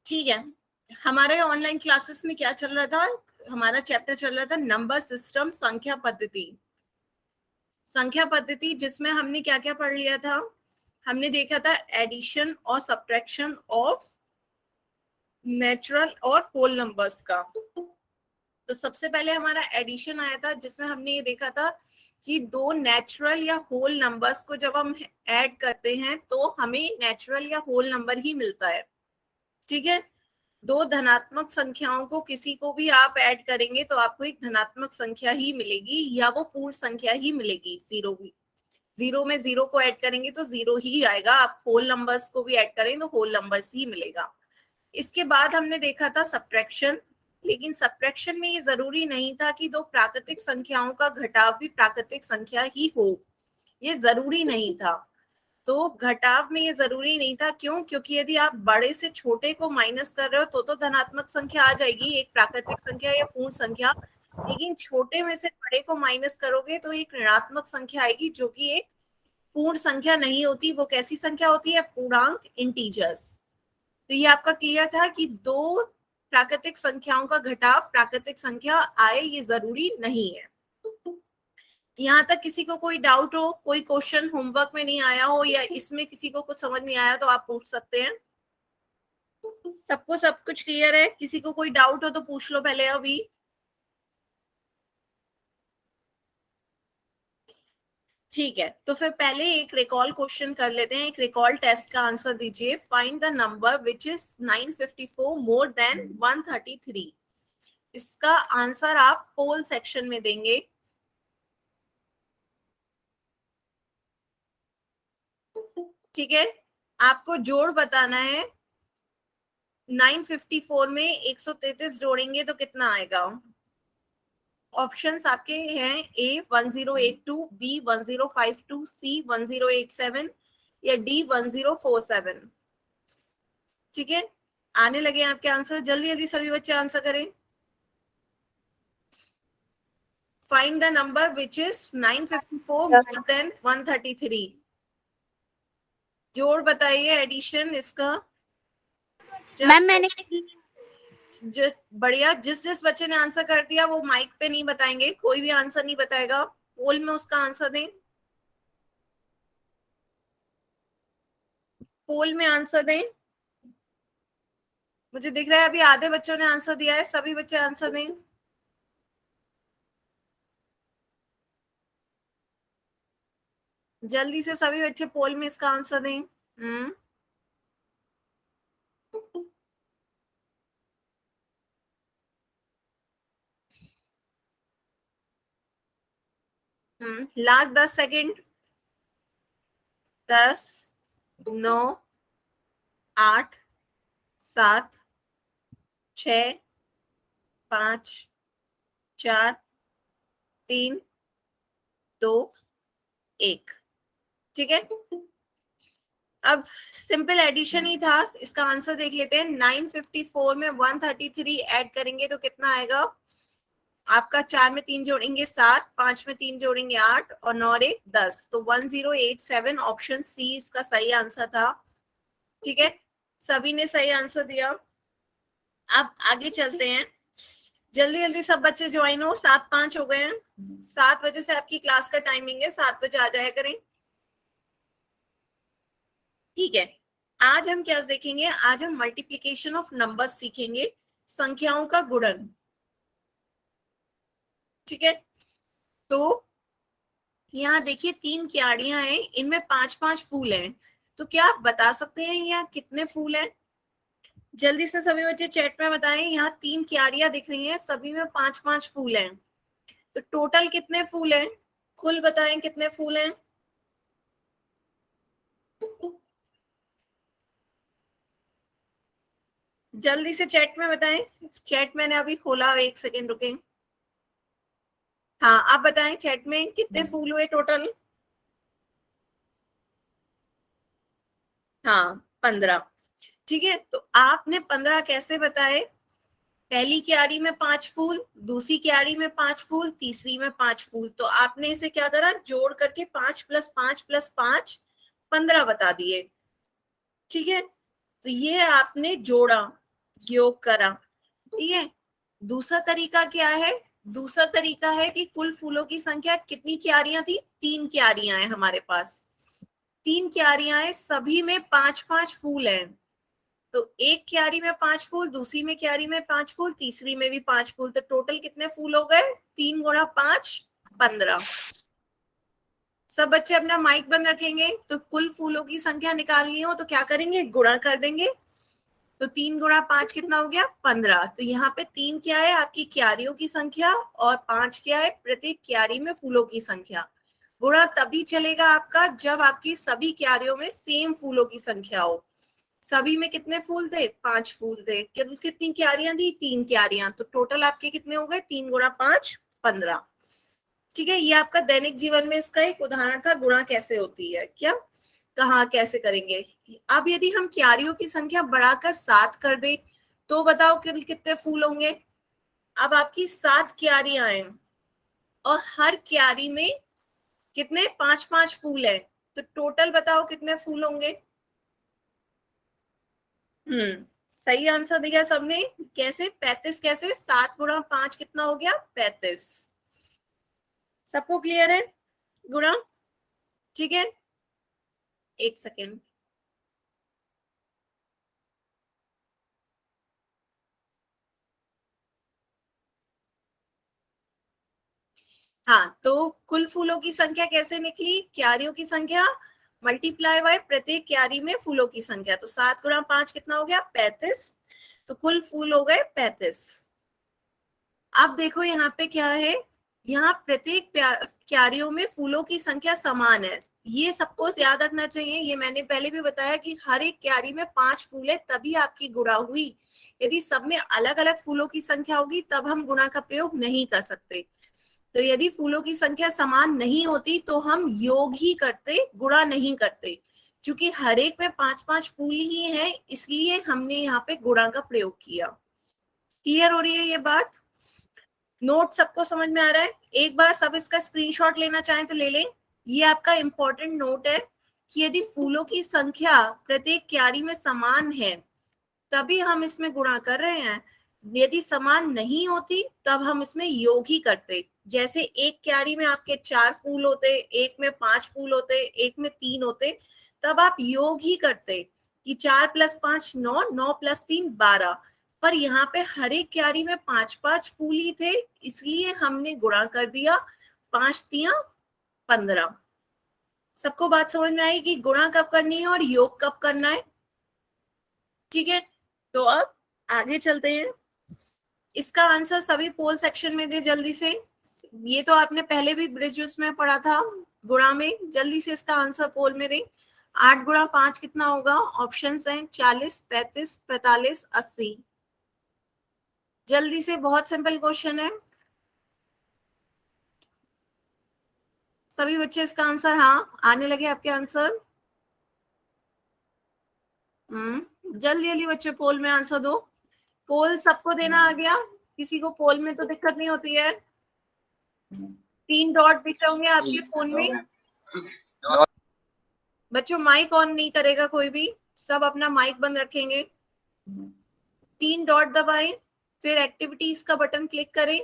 ठीक है, हमारे ऑनलाइन क्लासेस में क्या चल रहा था, हमारा चैप्टर चल रहा था नंबर सिस्टम, संख्या पद्धति। संख्या पद्धति जिसमें हमने क्या क्या पढ़ लिया था, हमने देखा था एडिशन और सब्ट्रैक्शन ऑफ नेचुरल और होल नंबर्स का। तो सबसे पहले हमारा एडिशन आया था, जिसमें हमने ये देखा था कि दो नेचुरल या होल नंबर्स को जब हम ऐड करते हैं तो हमें नेचुरल या होल नंबर ही मिलता है। ठीक है, दो धनात्मक संख्याओं को किसी को भी आप ऐड करेंगे तो आपको एक धनात्मक संख्या ही मिलेगी, या वो पूर्ण संख्या ही मिलेगी। जीरो भी, जीरो में जीरो को ऐड करेंगे तो जीरो ही आएगा, आप होल नंबर्स को भी ऐड करें तो होल नंबर्स ही मिलेगा। इसके बाद हमने देखा था सब्ट्रैक्शन, लेकिन सब्ट्रैक्शन में ये जरूरी नहीं था कि दो प्राकृतिक संख्याओं का घटाव भी प्राकृतिक संख्या ही हो, ये जरूरी नहीं था। तो घटाव में ये जरूरी नहीं था, क्यों? क्योंकि यदि आप बड़े से छोटे को माइनस कर रहे हो तो धनात्मक संख्या आ जाएगी, एक प्राकृतिक संख्या या पूर्ण संख्या। लेकिन छोटे में से बड़े को माइनस करोगे तो एक ऋणात्मक संख्या आएगी, जो कि एक पूर्ण संख्या नहीं होती। वो कैसी संख्या होती है? पूर्णांक, इंटीजर्स। तो ये आपका क्लियर था कि दो प्राकृतिक संख्याओं का घटाव प्राकृतिक संख्या आए ये जरूरी नहीं है। यहाँ तक किसी को कोई डाउट हो, कोई क्वेश्चन होमवर्क में नहीं आया हो, या इसमें किसी को कुछ समझ नहीं आया तो आप पूछ सकते हैं। सबको सब कुछ क्लियर है? किसी को कोई डाउट हो तो पूछ लो पहले अभी। ठीक है, तो फिर पहले एक रिकॉल क्वेश्चन कर लेते हैं, एक रिकॉल टेस्ट का आंसर दीजिए। Find the number which is 954 more than 133। इसका आंसर आप पोल सेक्शन में देंगे। ठीक है, आपको जोड़ बताना है। 954 में 133 जोड़ेंगे तो कितना आएगा? ऑप्शंस आपके हैं, ए 1082, बी 1052, सी 1087 या डी 1047। ठीक है, आने लगे आपके आंसर, जल्दी जल्दी सभी बच्चे आंसर करें। Find the number which is 954 more than 133। जोड़ बताइए, एडिशन इसका। मैम मैंने बढ़िया, जिस जिस बच्चे ने आंसर कर दिया वो माइक पे नहीं बताएंगे, कोई भी आंसर नहीं बताएगा, पोल में उसका आंसर दें। पोल में आंसर दें। मुझे दिख रहा है अभी आधे बच्चों ने आंसर दिया है, सभी बच्चे आंसर दें। जल्दी से सभी बच्चे पोल में इसका आंसर दें। Last 10 second. 10, 9, 8, 7, 6, 5, 4, 3, 2, 1। ठीक है, अब सिंपल एडिशन ही था, इसका आंसर देख लेते हैं। 954 में 133 ऐड करेंगे तो कितना आएगा आपका? 4 में 3 जोड़ेंगे 7, 5 में 3 जोड़ेंगे 8 और 9 और 1 10, तो 1087। ऑप्शन सी इसका सही आंसर था। ठीक है, सभी ने सही आंसर दिया। अब आगे चलते हैं, जल्दी जल्दी सब बच्चे ज्वाइन हो, 7:05 हो गए हैं। 7 बजे से आपकी क्लास का टाइमिंग है, 7 बजे आ जाया करें। ठीक है, आज हम क्या देखेंगे? आज हम मल्टीप्लीकेशन ऑफ नंबर्स सीखेंगे, संख्याओं का गुणन। ठीक है, तो यहाँ देखिए 3 क्यारियां हैं, इनमें 5-5 फूल हैं। तो क्या आप बता सकते हैं यहाँ कितने फूल हैं? जल्दी से सभी बच्चे चैट में बताएं। यहाँ 3 क्यारियां दिख रही हैं, सभी में 5-5 फूल हैं, तो टोटल कितने फूल हैं? कुल बताएं कितने फूल हैं? जल्दी से चैट में बताएं। चैट मैंने अभी खोला, 1 सेकेंड रुकें। हाँ, आप बताएं चैट में कितने फूल हुए टोटल? हाँ, 15। ठीक है, तो आपने 15 कैसे बताए? पहली क्यारी में 5 फूल, दूसरी क्यारी में 5 फूल, तीसरी में 5 फूल। तो आपने इसे क्या करा? जोड़ करके 5 + 5 + 5 15 बता दिए। ठीक है, तो ये आपने जोड़ा। योग करा। ठीक है, दूसरा तरीका क्या है? दूसरा तरीका है कि कुल फूलों की संख्या कितनी क्यारियां थी? 3 क्यारियां हैं हमारे पास। 3 क्यारियां हैं, सभी में 5-5 फूल हैं। तो एक क्यारी में 5 फूल, दूसरी में क्यारी में 5 फूल, तीसरी में भी 5 फूल, तो टोटल कितने फूल हो गए? 3 गुणा 5, 15। सब बच्चे अपना माइक बंद रखेंगे। तो कुल फूलों की संख्या निकालनी हो तो क्या करेंगे? गुणा कर देंगे। तो 3 गुणा 5 कितना हो गया? 15। तो यहाँ पे 3 क्या है? आपकी क्यारियों की संख्या, और 5 क्या है? प्रत्येक क्यारी में फूलों की संख्या। गुणा तभी चलेगा आपका जब आपकी सभी क्यारियों में सेम फूलों की संख्या हो। सभी में कितने फूल थे? 5 फूल थे। कितनी क्यारियां थी? 3 क्यारियां। तो टोटल आपके कितने हो गए? 3 गुणा 5, 15। ठीक है, ये आपका दैनिक जीवन में इसका एक उदाहरण था, गुणा कैसे होती है। क्या, कहाँ, कैसे करेंगे? अब यदि हम क्यारियों की संख्या बढ़ाकर 7 कर दे तो बताओ कितने फूल होंगे? अब आपकी 7 क्यारियां हैं और हर क्यारी में कितने? 5-5 फूल हैं। तो टोटल बताओ कितने फूल होंगे? सही आंसर दिया सबने। कैसे? 35। कैसे? 7 गुणा 5 कितना हो गया? 35। सबको क्लियर है गुणा? ठीक है, एक सेकेंड। हाँ, तो कुल फूलों की संख्या कैसे निकली? क्यारियों की संख्या मल्टीप्लाई बाय प्रत्येक क्यारी में फूलों की संख्या। तो 7 गुणा 5 कितना हो गया? 35। तो कुल फूल हो गए 35। अब देखो यहाँ पे क्या है, यहाँ प्रत्येक क्यारियों में फूलों की संख्या समान है। ये सबको याद रखना चाहिए। ये मैंने पहले भी बताया कि हर एक क्यारी में 5 फूल है तभी आपकी गुणा हुई। यदि सब में अलग अलग फूलों की संख्या होगी तब हम गुणा का प्रयोग नहीं कर सकते। तो यदि फूलों की संख्या समान नहीं होती तो हम योग ही करते, गुणा नहीं करते। क्योंकि हर एक में 5-5 फूल ही है, इसलिए हमने यहाँ पे गुणा का प्रयोग किया। क्लियर हो रही है ये बात? नोट सबको समझ में आ रहा है? एक बार सब इसका स्क्रीनशॉट लेना चाहें तो ले लें। ये आपका इंपॉर्टेंट नोट है कि यदि फूलों की संख्या प्रत्येक क्यारी में समान है तभी हम इसमें गुणा कर रहे हैं। यदि समान नहीं होती तब हम इसमें योग ही करते। जैसे एक क्यारी में आपके 4 फूल होते, एक में 5 फूल होते, एक में 3 होते, तब आप योग ही करते कि 4 + 5 9, 9 + 3 12। पर यहाँ पे हर एक क्यारी में 5-5 फूल ही थे, इसलिए हमने गुणा कर दिया। 5 तिया 15। सबको बात समझ में आई कि गुणा कब करनी है और योग कब करना है? ठीक है, तो अब आगे चलते हैं। इसका आंसर सभी पोल सेक्शन में दे जल्दी से। ये तो आपने पहले भी ब्रिज में पढ़ा था गुणा में। जल्दी से इसका आंसर पोल में दे। 8 गुणा 5 कितना होगा? ऑप्शंस हैं 40, 35, 45, 80। जल्दी से, बहुत सिंपल क्वेश्चन है। सभी बच्चे इसका आंसर, हाँ आने लगे आपके आंसर। जल्दी जल्दी बच्चे पोल में आंसर दो। पोल सबको देना आ गया? किसी को पोल में तो दिक्कत नहीं होती है? 3 डॉट दिख रहे होंगे आपके फोन में। बच्चों माइक ऑन नहीं करेगा कोई भी, सब अपना माइक बंद रखेंगे। 3 डॉट दबाएं, फिर एक्टिविटीज का बटन क्लिक करें।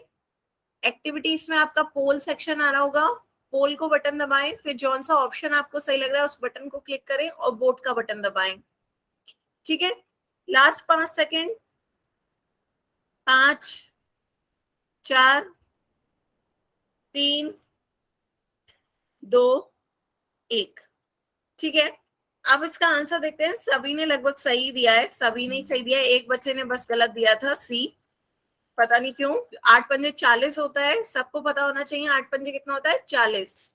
एक्टिविटीज में आपका पोल सेक्शन आ रहा होगा, पोल को बटन दबाएं, फिर जौन सा ऑप्शन आपको सही लग रहा है उस बटन को क्लिक करें और वोट का बटन दबाएं। ठीक है, लास्ट 5 सेकेंड। 5, 4, 3, 2, 1। ठीक है, अब इसका आंसर देखते हैं। सभी ने लगभग सही दिया है, सभी ने सही दिया है, एक बच्चे ने बस गलत दिया था, सी। पता नहीं क्यों। 8 पंजे 40 होता है, सबको पता होना चाहिए 8 पंजे कितना होता है? 40।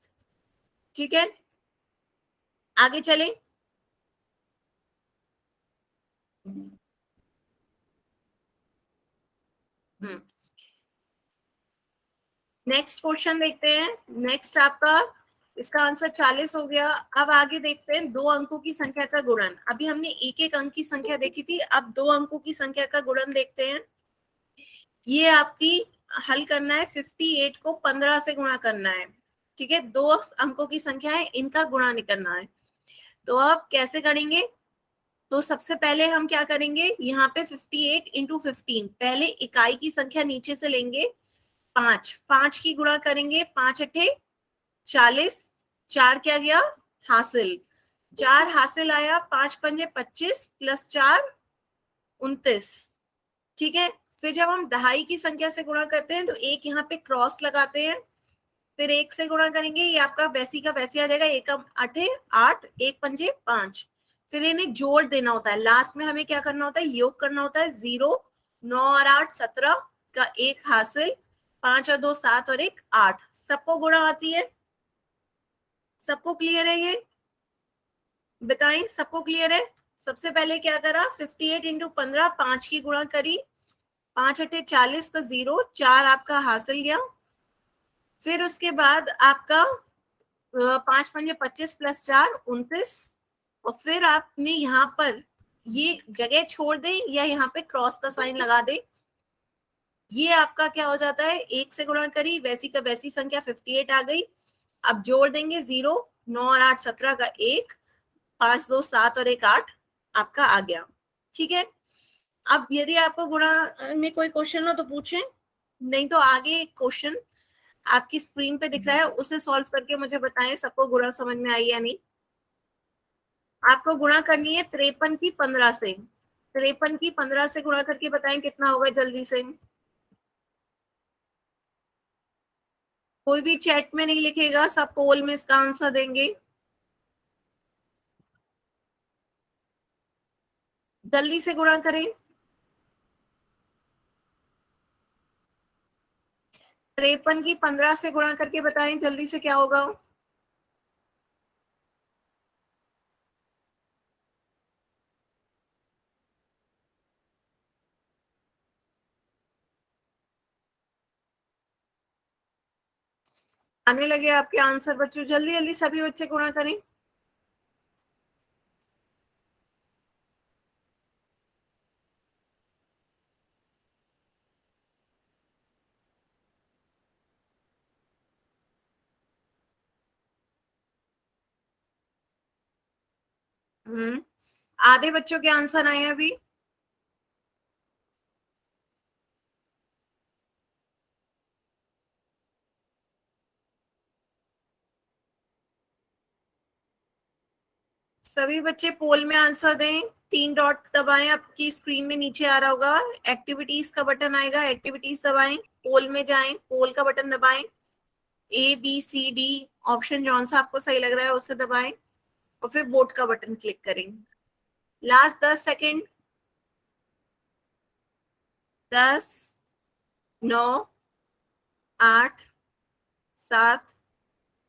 ठीक है, आगे चलें। नेक्स्ट क्वेश्चन देखते हैं। नेक्स्ट आपका, इसका आंसर 40 हो गया। अब आगे देखते हैं 2 अंकों की संख्या का गुणन। अभी हमने एक एक अंक की संख्या देखी थी, अब 2 अंकों की संख्या का गुणन देखते हैं। ये आपकी हल करना है, 58 को 15 से गुणा करना है। ठीक है, 2 अंकों की संख्या है, इनका गुणा निकलना है। तो आप कैसे करेंगे? तो सबसे पहले हम क्या करेंगे, यहाँ पे 58 इंटू 15, पहले इकाई की संख्या नीचे से लेंगे 5, 5 की गुणा करेंगे, 5 अठे 40, 4 क्या गया हासिल, 4 हासिल आया, 5 पंजे 25 प्लस 4 29। ठीक है, फिर जब हम दहाई की संख्या से गुणा करते हैं तो एक यहाँ पे क्रॉस लगाते हैं, फिर एक से गुणा करेंगे, ये आपका वैसी का वैसी आ जाएगा, एक अठे 8, एक पंजे 5, फिर इन्हें जोड़ देना होता है, लास्ट में हमें क्या करना होता है, योग करना होता है, 0, 9 और 8 17 का एक हासिल, 5 और 2 7 और एक 8, सबको गुणा आती है, सबको क्लियर है ये, बताएं सबको क्लियर है। सबसे पहले क्या करा, 58 इंटू 15, 5 की गुणा करी, 5 अठे 40 का 0, 4 आपका हासिल गया, फिर उसके बाद आपका 5 पंजे 25 प्लस 4 29, और फिर आपने यहाँ पर ये जगह छोड़ दें या यहाँ पे क्रॉस का साइन लगा दें, ये आपका क्या हो जाता है, एक से गुणा करी वैसी का वैसी संख्या 58 आ गई, अब जोड़ देंगे 0, 9 और 8 17 का एक, 5 2 7 और एक 8 आपका आ गया। ठीक है, अब यदि आपको गुणा में कोई क्वेश्चन हो तो पूछें, नहीं तो आगे क्वेश्चन आपकी स्क्रीन पे दिख रहा है, उसे सॉल्व करके मुझे बताएं सबको गुणा समझ में आई या नहीं। आपको गुणा करनी है 53 की 15 से, 53 की 15 से गुणा करके बताएं कितना होगा जल्दी से। कोई भी चैट में नहीं लिखेगा, सब पोल में इसका आंसर देंगे, जल्दी से गुणा करें। 53 की 15 से गुणा करके बताएं जल्दी से क्या होगा। आने लगे आपके आंसर बच्चों, जल्दी जल्दी सभी बच्चे गुणा करें। आधे बच्चों के आंसर आए हैं अभी। सभी बच्चे पोल में आंसर दें, 3 डॉट दबाएं, आपकी स्क्रीन में नीचे आ रहा होगा, एक्टिविटीज का बटन आएगा, एक्टिविटीज दबाएं, पोल में जाएं, पोल का बटन दबाएं, ABCD ऑप्शन जौन सा आपको सही लग रहा है उसे दबाएं, और फिर वोट का बटन क्लिक करें। Last 10 second, 10, 9, 8, 7,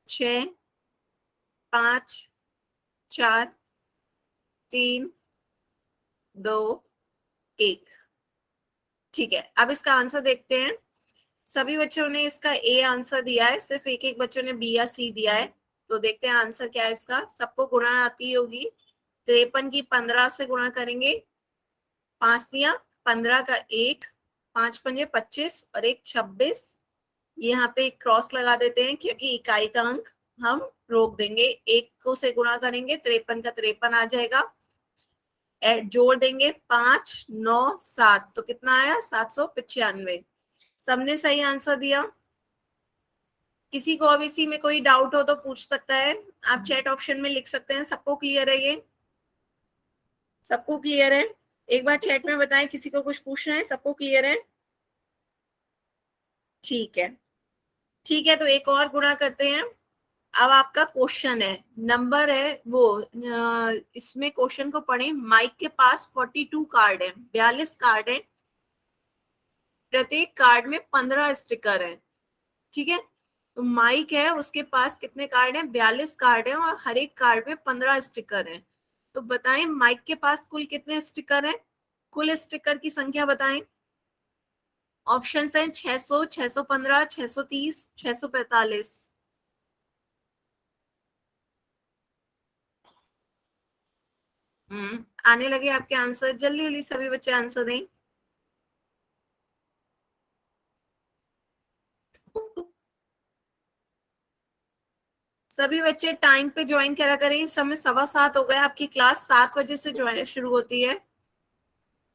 6, 5, 4, 3, 2, 1। ठीक है, अब इसका आंसर देखते हैं। सभी बच्चों ने इसका ए आंसर दिया है, सिर्फ एक एक बच्चों ने बी या सी दिया है, तो देखते हैं आंसर क्या है इसका। सबको गुणा आती होगी, 53 की 15 से गुणा करेंगे, 5 दिया 15 का एक, 5 पंजे 25 और एक 26, यहाँ पे एक क्रॉस लगा देते हैं क्योंकि इकाई का अंक हम रोक देंगे, एक को से गुणा करेंगे 53 का 53 आ जाएगा, जोड़ देंगे 5 9 7, तो कितना आया 795। सबने सही आंसर दिया। किसी को अब इसी में कोई डाउट हो तो पूछ सकता है, आप चैट ऑप्शन में लिख सकते हैं। सबको क्लियर है ये, सबको क्लियर है, एक बार चैट में बताएं किसी को कुछ पूछना है, सबको क्लियर है। ठीक है, ठीक है, तो एक और गुणा करते हैं। अब आपका क्वेश्चन है, नंबर है वो, इसमें क्वेश्चन को पढ़ें। माइक के पास 42 कार्ड है, 42 कार्ड है, प्रत्येक कार्ड में 15 स्टिकर है। ठीक है, तो माइक है उसके पास कितने कार्ड हैं, 42 कार्ड है, और हर एक कार्ड में 15 स्टिकर है। तो बताएं माइक के पास कुल कितने स्टिकर हैं, कुल स्टिकर की संख्या बताएं। ऑप्शन है 600, 615, 630, 645। आने लगे आपके आंसर, जल्दी जल्दी सभी बच्चे आंसर दें। सभी बच्चे टाइम पे ज्वाइन करा करें। इस समय 7:15 हो गया, आपकी क्लास 7 बजे से ज्वाइन शुरू होती है।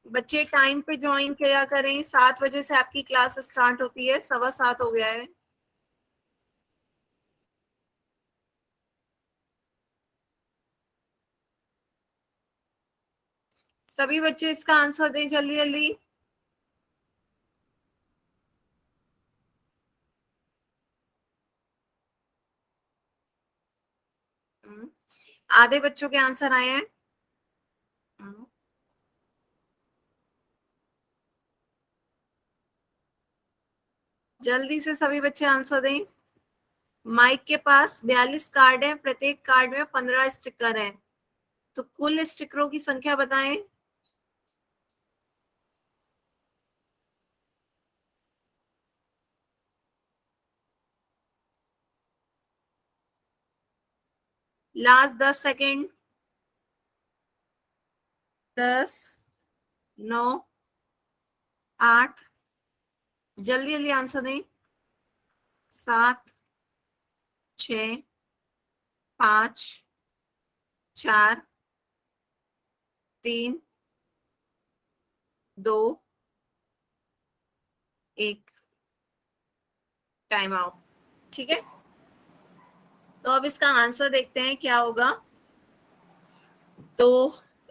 बच्चे टाइम पे ज्वाइन किया करें, 7 बजे से आपकी क्लास स्टार्ट होती है, 7:15 हो गया है। सभी बच्चे इसका आंसर दें जल्दी जल्दी। आधे बच्चों के आंसर आए हैं। जल्दी से सभी बच्चे आंसर दें। माइक के पास 42 कार्ड हैं, प्रत्येक कार्ड में 15 स्टिकर हैं, तो कुल स्टिकरों की संख्या बताएं। Last 10 second. 10, 9, 8, जल्दी जल्दी आंसर दें। 7, 6, 5, 4, 3, 2, 1, टाइम आउट। ठीक है, तो अब इसका आंसर देखते हैं क्या होगा। तो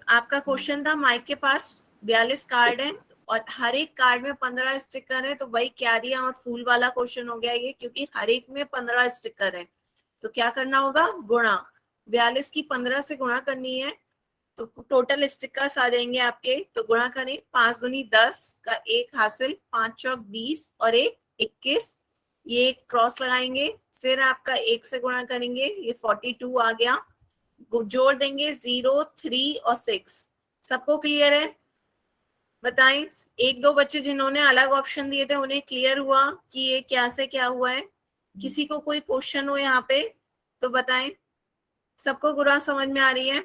आपका क्वेश्चन था, माइक के पास 42 कार्ड हैं और हर एक कार्ड में 15 स्टिकर है, तो वही क्यारियां और फूल वाला क्वेश्चन हो गया ये, क्योंकि हर एक में 15 स्टिकर है। तो क्या करना होगा, गुणा 42 की 15 से गुणा करनी है, तो टोटल स्टिकर्स आ जाएंगे आपके। तो गुणा करें, 5 दूनी 10 का 1 हासिल, 5 चौक 20 और 1 21, ये एक क्रॉस लगाएंगे। फिर आपका 1 से गुणा करेंगे, ये 42 आ गया। जोड़ देंगे 0, 3 और 6। सबको क्लियर है? बताएं, एक दो बच्चे जिन्होंने अलग ऑप्शन दिए थे उन्हें क्लियर हुआ कि ये क्या से क्या हुआ है? किसी को कोई क्वेश्चन हो यहाँ पे तो बताएं। सबको गुणा समझ में आ रही है?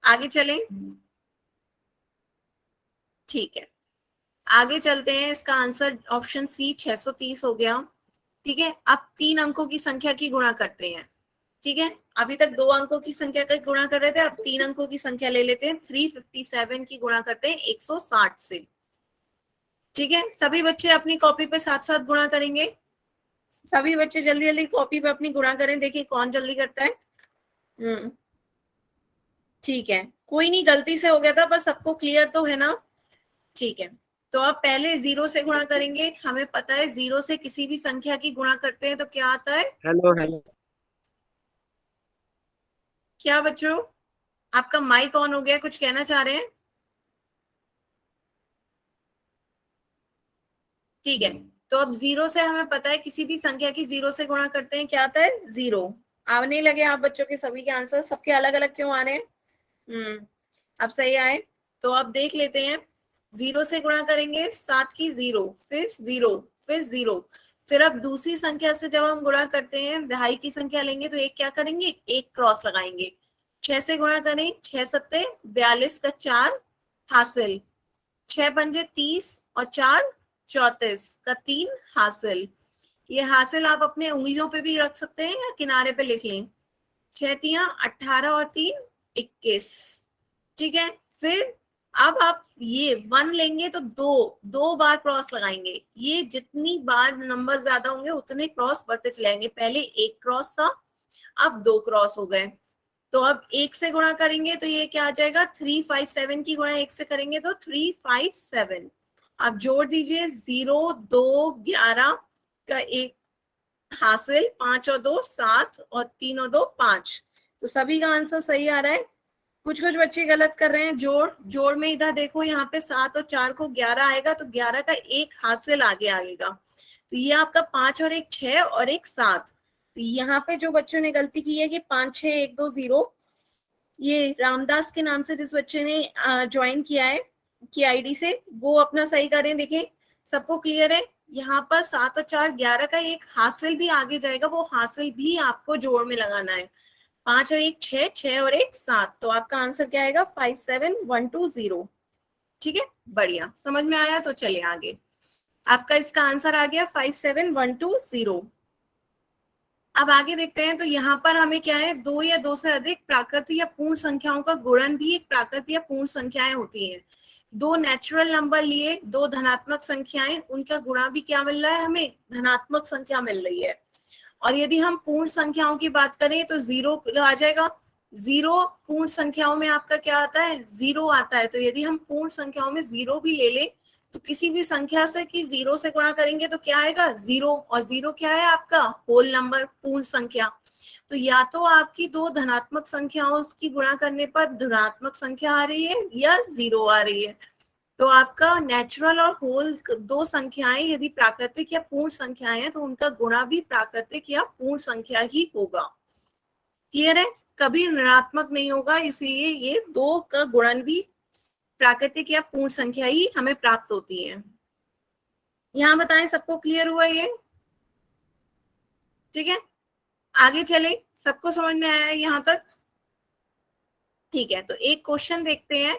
आगे चलें? ठीक है, आगे चलते हैं। इसका आंसर ऑप्शन सी 630 हो गया। ठीक है, अब 3 अंकों की संख्या की गुणा करते हैं। ठीक है, अभी तक 2 अंकों की संख्या का गुणा कर रहे थे, अब 3 अंकों की संख्या ले लेते हैं। 357 की गुणा करते हैं 160 से। ठीक है, सभी बच्चे अपनी कॉपी पे साथ साथ गुणा करेंगे। सभी बच्चे जल्दी जल्दी कॉपी पे अपनी गुणा करें, देखिए कौन जल्दी करता है। ठीक है, कोई नहीं, गलती से हो गया था, बस सबको क्लियर तो है ना? ठीक है, तो अब पहले 0 से गुणा करेंगे। हमें पता है 0 से किसी भी संख्या की गुणा करते हैं तो क्या आता है? Hello hello. क्या बच्चों, आपका माइक ऑन हो गया, कुछ कहना चाह रहे हैं? ठीक है, तो अब 0 से हमें पता है किसी भी संख्या की 0 से गुणा करते हैं क्या आता है? 0। आने लगे आप बच्चों के सभी के आंसर, सबके अलग अलग क्यों आ रहे हैं? अब सही आए। तो अब देख लेते हैं, 0 से गुणा करेंगे 7 की 0, फिर 0, फिर 0। फिर अब दूसरी संख्या से जब हम गुणा करते हैं, दहाई की संख्या लेंगे तो एक क्या करेंगे, एक क्रॉस लगाएंगे। 6 से गुणा करें, 6 सत्ते 42 का 4 हासिल, 6 पंजे 30 और 4 34 का 3 हासिल। ये हासिल आप अपने उंगलियों पे भी रख सकते हैं या किनारे पे लिख लें। 6 तियां 18 और 3 21। ठीक है, फिर अब आप ये 1 लेंगे तो दो दो बार क्रॉस लगाएंगे। ये जितनी बार नंबर ज्यादा होंगे उतने क्रॉस बढ़ते चलेंगे। पहले एक क्रॉस था, अब 2 क्रॉस हो गए। तो अब 1 से गुणा करेंगे तो ये क्या आ जाएगा, 357 की गुणा 1 से करेंगे तो 357। अब जोड़ दीजिए, 0, 2, 11 का 1 हासिल, 5 और 2 7 और 3 और 2 5। तो सभी का आंसर सही आ रहा है। कुछ कुछ बच्चे गलत कर रहे हैं। जोड़ जोड़ में इधर देखो, यहाँ पे 7 और 4 को 11 आएगा तो 11 का 1 हासिल आगे आएगा। तो ये आपका 5 और 1 6 और 1 7। तो यहाँ पे जो बच्चों ने गलती की है कि 5 6 1 2 0, ये रामदास के नाम से जिस बच्चे ने ज्वाइन किया है की आईडी से, वो अपना सही करें। देखें सबको क्लियर है? यहाँ पर 7 और 4 11 का 1 हासिल भी आगे जाएगा, वो हासिल भी आपको जोड़ में लगाना है। 5 और 1 6, 6 और 1 7। तो आपका आंसर क्या आएगा, 57120। ठीक है, बढ़िया, समझ में आया? तो चलिए आगे। आपका इसका आंसर आ गया 57120। अब आगे देखते हैं, तो यहाँ पर हमें क्या है, दो या दो से अधिक प्राकृतिक या पूर्ण संख्याओं का गुणन भी एक प्राकृतिक या पूर्ण संख्याएं होती हैं। दो नेचुरल नंबर लिए, दो धनात्मक संख्याएं, उनका गुणा भी क्या मिल रहा है, हमें धनात्मक संख्या मिल रही है। और यदि हम पूर्ण संख्याओं की बात करें तो जीरो आ जाएगा। जीरो पूर्ण संख्याओं में आपका क्या आता है, जीरो आता है। तो यदि हम पूर्ण संख्याओं में जीरो भी ले ले, तो किसी भी संख्या से कि जीरो से गुणा करेंगे तो क्या आएगा, जीरो। और जीरो क्या है आपका, होल नंबर, पूर्ण संख्या। तो या तो आपकी दो धनात्मक संख्याओं की गुणा करने पर धनात्मक संख्या आ रही है या जीरो आ रही है। तो आपका नेचुरल और होल दो संख्याएं यदि प्राकृतिक या पूर्ण संख्याएं हैं तो उनका गुणा भी प्राकृतिक या पूर्ण संख्या ही होगा। क्लियर है, कभी ऋणात्मक नहीं होगा, इसीलिए ये दो का गुणन भी प्राकृतिक या पूर्ण संख्या ही हमें प्राप्त होती है। यहाँ बताएं, सबको क्लियर हुआ ये? ठीक है, आगे चले, सबको समझ में आया है यहाँ तक? ठीक है, तो एक क्वेश्चन देखते हैं।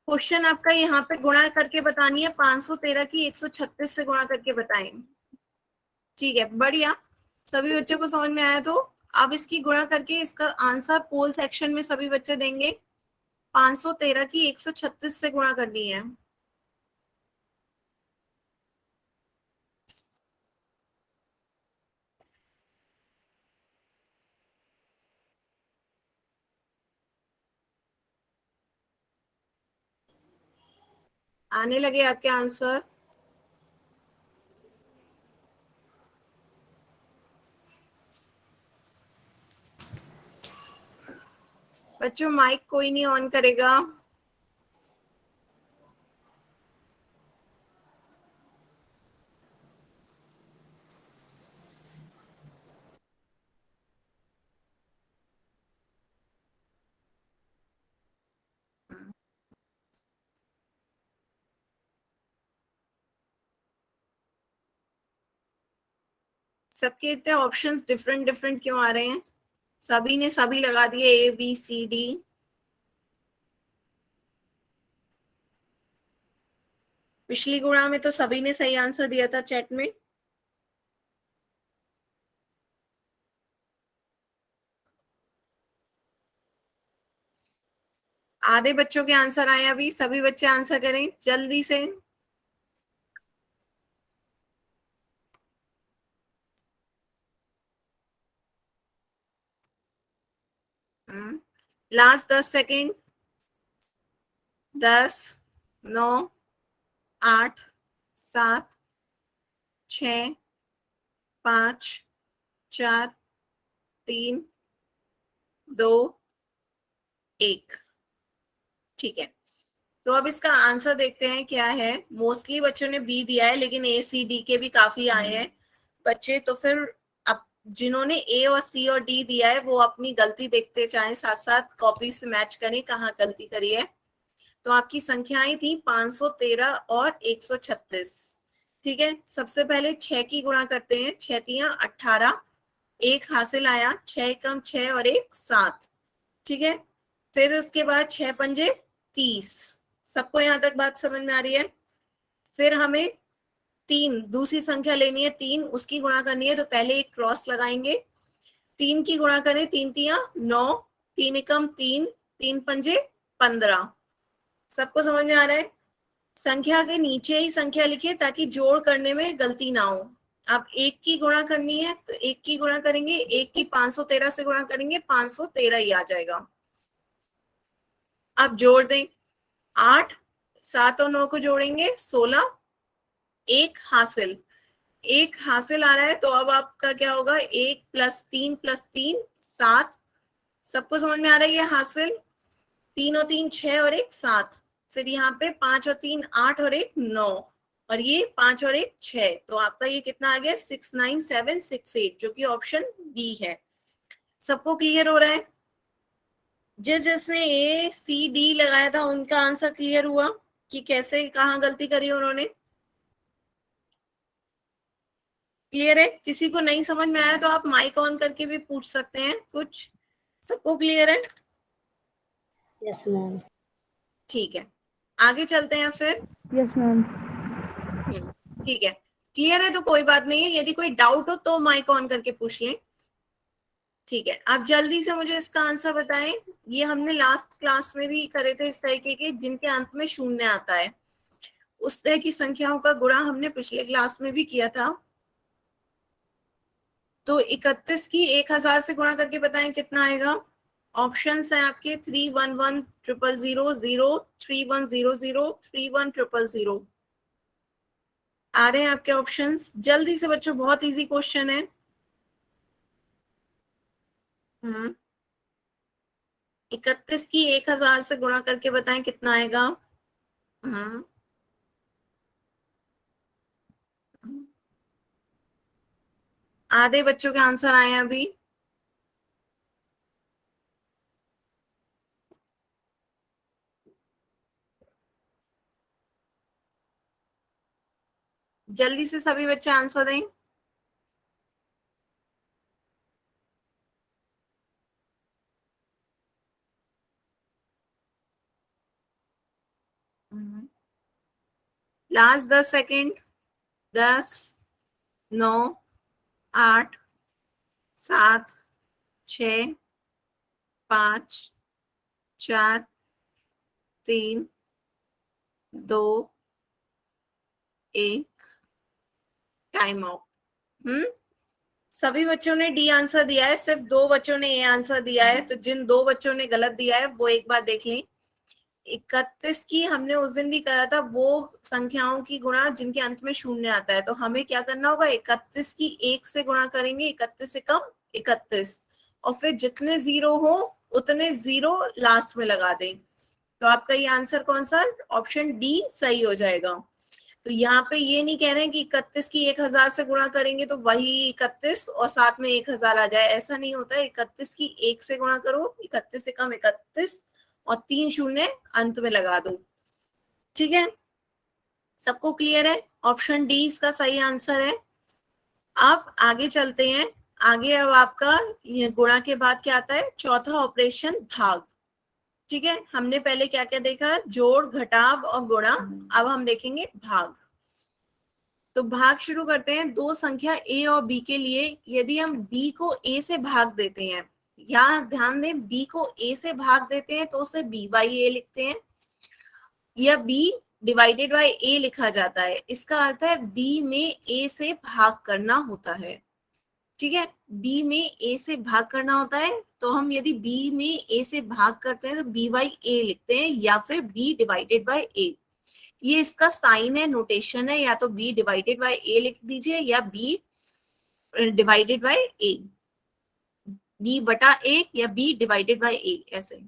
क्वेश्चन आपका यहाँ पे गुणा करके बतानी है, 513 की 136 से गुणा करके बताएं। ठीक है, बढ़िया, सभी बच्चों को समझ में आया। तो अब इसकी गुणा करके इसका आंसर पोल सेक्शन में सभी बच्चे देंगे। 513 की 136 से गुणा करनी है। आने लगे आपके आंसर? बच्चों माइक कोई नहीं ऑन करेगा। सबके इतने ऑप्शंस डिफरेंट डिफरेंट क्यों आ रहे हैं? सभी ने सभी लगा दिए, ए बी सी डी। पिछली गुणा में तो सभी ने सही आंसर दिया था चैट में। आधे बच्चों के आंसर आए, अभी सभी बच्चे आंसर करें जल्दी से। Last 10 second. 10, 9, 8, 7, 6, 5, 4, 3, 2, 1। ठीक है, तो अब इसका आंसर देखते हैं क्या है। मोस्टली बच्चों ने बी दिया है, लेकिन ए सी डी के भी काफी आए हैं बच्चे। तो फिर अब जिन्होंने ए और सी और डी दिया है वो अपनी गलती देखते चाहे, साथ साथ कॉपी से मैच करें कहाँ गलती करी है। तो आपकी संख्याएं थी 513 और 136। ठीक है, सबसे पहले 6 की गुणा करते हैं। 6 तियां 18, एक हासिल आया, 6 कम 6 और 1 7। ठीक है, फिर उसके बाद 6 पंजे 30। सबको यहाँ तक बात समझ में आ रही है? फिर हमें तीन दूसरी संख्या लेनी है, 3 उसकी गुणा करनी है। तो पहले एक क्रॉस लगाएंगे, 3 की गुणा करें, 3 तियां 9, 3 एकम 3, 3 पंजे 15। सबको समझ में आ रहा है? संख्या के नीचे ही संख्या लिखिए ताकि जोड़ करने में गलती ना हो। अब एक की गुणा करनी है तो एक की गुणा करेंगे, एक की 513 से गुणा करेंगे, 513 ही आ जाएगा। अब जोड़ दें, 8, 7 और 9 को जोड़ेंगे 16, एक हासिल, एक हासिल आ रहा है। तो अब आपका क्या होगा, 1 + 3 + 7। सबको समझ में आ रहा है ये हासिल? 3 और 3 6 और 1 7। फिर यहाँ पे 5 और 3 8 और 1 9, और ये 5 और 1 6। तो आपका ये कितना आ गया, 69768, जो कि ऑप्शन बी है। सबको क्लियर हो रहा है? जिसने ए सी डी लगाया था उनका आंसर क्लियर हुआ कि कैसे कहाँ गलती करी उन्होंने? क्लियर है? किसी को नहीं समझ में आया तो आप माइक ऑन करके भी पूछ सकते हैं कुछ। सबको क्लियर है? Yes ma'am. ठीक है, आगे चलते हैं फिर। Yes ma'am. ठीक है, क्लियर है तो कोई बात नहीं है, यदि कोई डाउट हो तो माइक ऑन करके पूछ लें। ठीक है, आप जल्दी से मुझे इसका आंसर बताएं। ये हमने लास्ट क्लास में भी करे थे इस तरीके के, जिनके अंत में शून्य आता है, उस तरह की संख्याओं का गुणा हमने पिछले क्लास में भी किया था। तो 31 की 1000 से गुणा करके बताएं कितना आएगा। ऑप्शंस हैं आपके 311000, 3100, 3100। आ रहे हैं आपके ऑप्शंस, जल्दी से बच्चों, बहुत इजी क्वेश्चन है। 31 की 1000 से गुणा करके बताएं कितना आएगा। हम्म आधे बच्चों के आंसर आए हैं अभी। जल्दी से सभी बच्चे आंसर दें। Last 10 second. 10, 9, 8, 7, 6, 5, 4, 3, 2, 1, time out. सभी बच्चों ने डी आंसर दिया है, सिर्फ 2 बच्चों ने ए आंसर दिया है। तो जिन 2 बच्चों ने गलत दिया है वो एक बार देख लें। 31 की हमने उस दिन भी करा था, वो संख्याओं की गुणा जिनके अंत में शून्य आता है। तो हमें क्या करना होगा, 31 की 1 से गुणा करेंगे, 31 से कम 31, और फिर जितने जीरो हो उतने जीरो लास्ट में लगा दें। तो आपका ये आंसर कौन सा, ऑप्शन डी सही हो जाएगा। तो यहाँ पे ये नहीं कह रहे हैं कि 31 की 1000 से गुणा करेंगे तो वही 31 और साथ में 1000 आ जाए, ऐसा नहीं होता है। 31 की 1 से गुणा करो, 31 से कम 31, और 3 शून्य अंत में लगा दो। ठीक है, सबको क्लियर है। ऑप्शन डी इसका सही आंसर है। अब आगे चलते हैं। आगे अब आपका ये गुणा के बाद क्या आता है, चौथा ऑपरेशन भाग। ठीक है, हमने पहले क्या क्या देखा, जोड़, घटाव और गुणा। अब हम देखेंगे भाग। तो भाग शुरू करते हैं। दो संख्या ए और बी के लिए यदि हम बी को ए से भाग देते हैं, यहाँ ध्यान दें, बी को ए से भाग देते हैं तो उसे बी बाई ए लिखते हैं, या बी डिवाइडेड बाय ए लिखा जाता है। इसका अर्थ है बी में ए से भाग करना होता है। ठीक है, बी में ए से भाग करना होता है, तो हम यदि बी में ए से भाग करते हैं तो बी बाई ए लिखते हैं, या फिर बी डिवाइडेड बाय ए। ये इसका साइन है, नोटेशन है, या तो बी डिवाइडेड बाय ए लिख दीजिए या B divided by A, B बटा ए या बी डिवाइडेड बाय ए, ऐसे।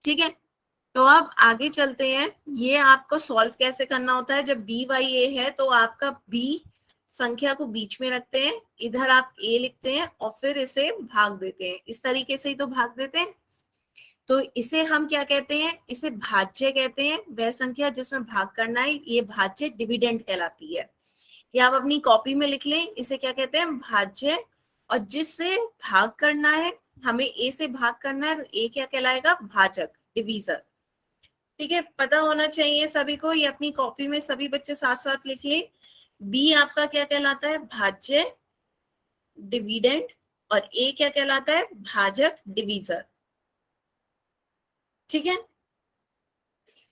ठीक है, तो अब आगे चलते हैं। ये आपको सॉल्व कैसे करना होता है, जब बी बाई ए है तो आपका बी संख्या को बीच में रखते हैं, इधर आप ए लिखते हैं और फिर इसे भाग देते हैं। इस तरीके से ही तो भाग देते हैं। तो इसे हम क्या कहते हैं, इसे भाज्य कहते हैं। वह संख्या जिसमें भाग करना है, ये भाज्य डिविडेंड कहलाती है। ये आप अपनी कॉपी में लिख लें, इसे क्या कहते हैं, भाज्य। और जिससे भाग करना है, हमें ए से भाग करना है, तो ए क्या कहलाएगा, भाजक, डिवीजर। ठीक है, पता होना चाहिए सभी को, ये अपनी कॉपी में सभी बच्चे साथ साथ लिख लें। बी आपका क्या कहलाता है, भाज्य, डिविडेंड, और ए क्या कहलाता है, भाजक, डिवीजर। ठीक है,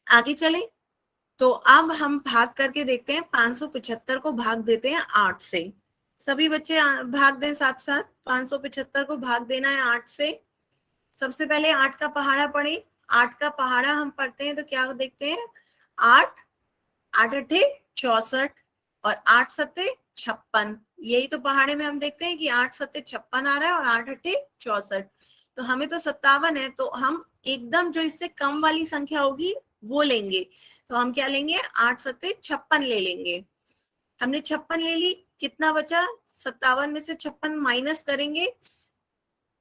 आगे चलें। तो अब हम भाग करके देखते हैं। 575 को भाग देते हैं 8 से। सभी बच्चे भाग दें साथ साथ। 575 को भाग देना है 8 से। सबसे पहले 8 का पहाड़ा पढ़े। 8 का पहाड़ा हम पढ़ते हैं तो क्या देखते हैं, 8, 8 अठे 64, और 8 सत्ते 56। यही तो पहाड़े में हम देखते हैं कि 8 सत्ते 56 आ रहा है और 8 अठे 64। तो हमें तो 57 है, तो हम एकदम जो इससे कम वाली संख्या होगी वो लेंगे। तो हम क्या लेंगे, 8 सत्ते 56 ले लेंगे। हमने 56 ले ली, कितना बचा, 57 में से 56 माइनस करेंगे।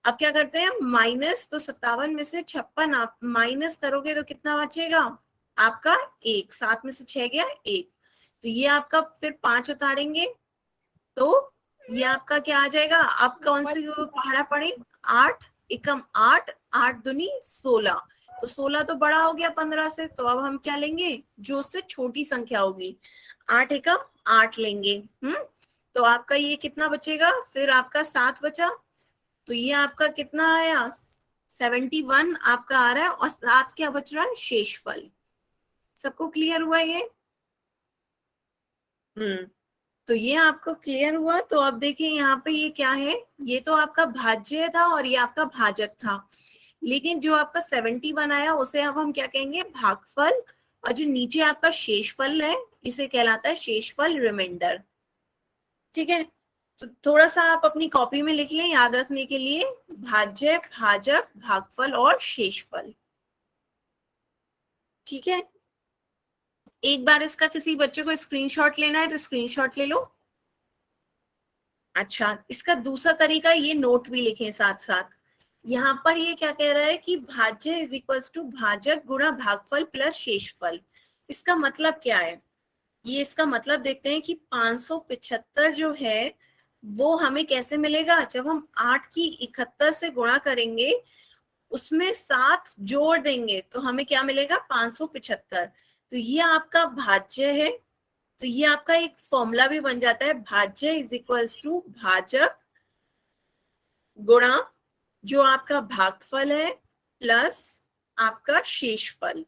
अब क्या करते हैं, माइनस, तो 57 में से 56 आप माइनस करोगे तो कितना बचेगा आपका, 1, 7 में से 6 गया 1। तो ये आपका फिर 5 उतारेंगे तो ये आपका क्या आ जाएगा, आप कौन सी पहाड़ा पड़े, 8 एकम 8, 8 दूनी 16। तो 16 तो बड़ा हो गया 15 से, तो अब हम क्या लेंगे, जो उससे छोटी संख्या होगी। 8 एकम 8 लेंगे। तो आपका ये कितना बचेगा, फिर आपका 7 बचा, तो ये आपका कितना आया, 71 आपका आ रहा है, और 7 क्या बच रहा है, शेषफल। सबको क्लियर हुआ ये? तो ये आपको क्लियर हुआ। तो अब देखिए यहाँ पे ये क्या है, ये तो आपका भाज्य था और ये आपका भाजक था, लेकिन जो आपका 71 आया उसे अब हम क्या कहेंगे, भागफल, और जो नीचे आपका शेषफल है इसे कहलाता है शेषफल रिमाइंडर। ठीक है, तो थोड़ा सा आप अपनी कॉपी में लिख लें याद रखने के लिए, भाज्य, भाजक, भागफल और शेषफल। ठीक है, एक बार इसका किसी बच्चे को स्क्रीनशॉट लेना है तो स्क्रीनशॉट ले लो। अच्छा, इसका दूसरा तरीका, ये नोट भी लिखें साथ साथ। यहाँ पर ये क्या कह रहा है कि भाज्य इज इक्वल्स टू भाजक गुणा भागफल प्लस शेषफल। इसका मतलब क्या है, ये इसका मतलब देखते हैं कि 575 जो है वो हमें कैसे मिलेगा, जब हम 8 की 71 से गुणा करेंगे, उसमें 7 जोड़ देंगे तो हमें क्या मिलेगा, 575। तो ये आपका भाज्य है, तो ये आपका एक फॉर्मूला भी बन जाता है, भाज्य इज इक्वल्स टू भाजक गुणा जो आपका भागफल है प्लस आपका शेषफल।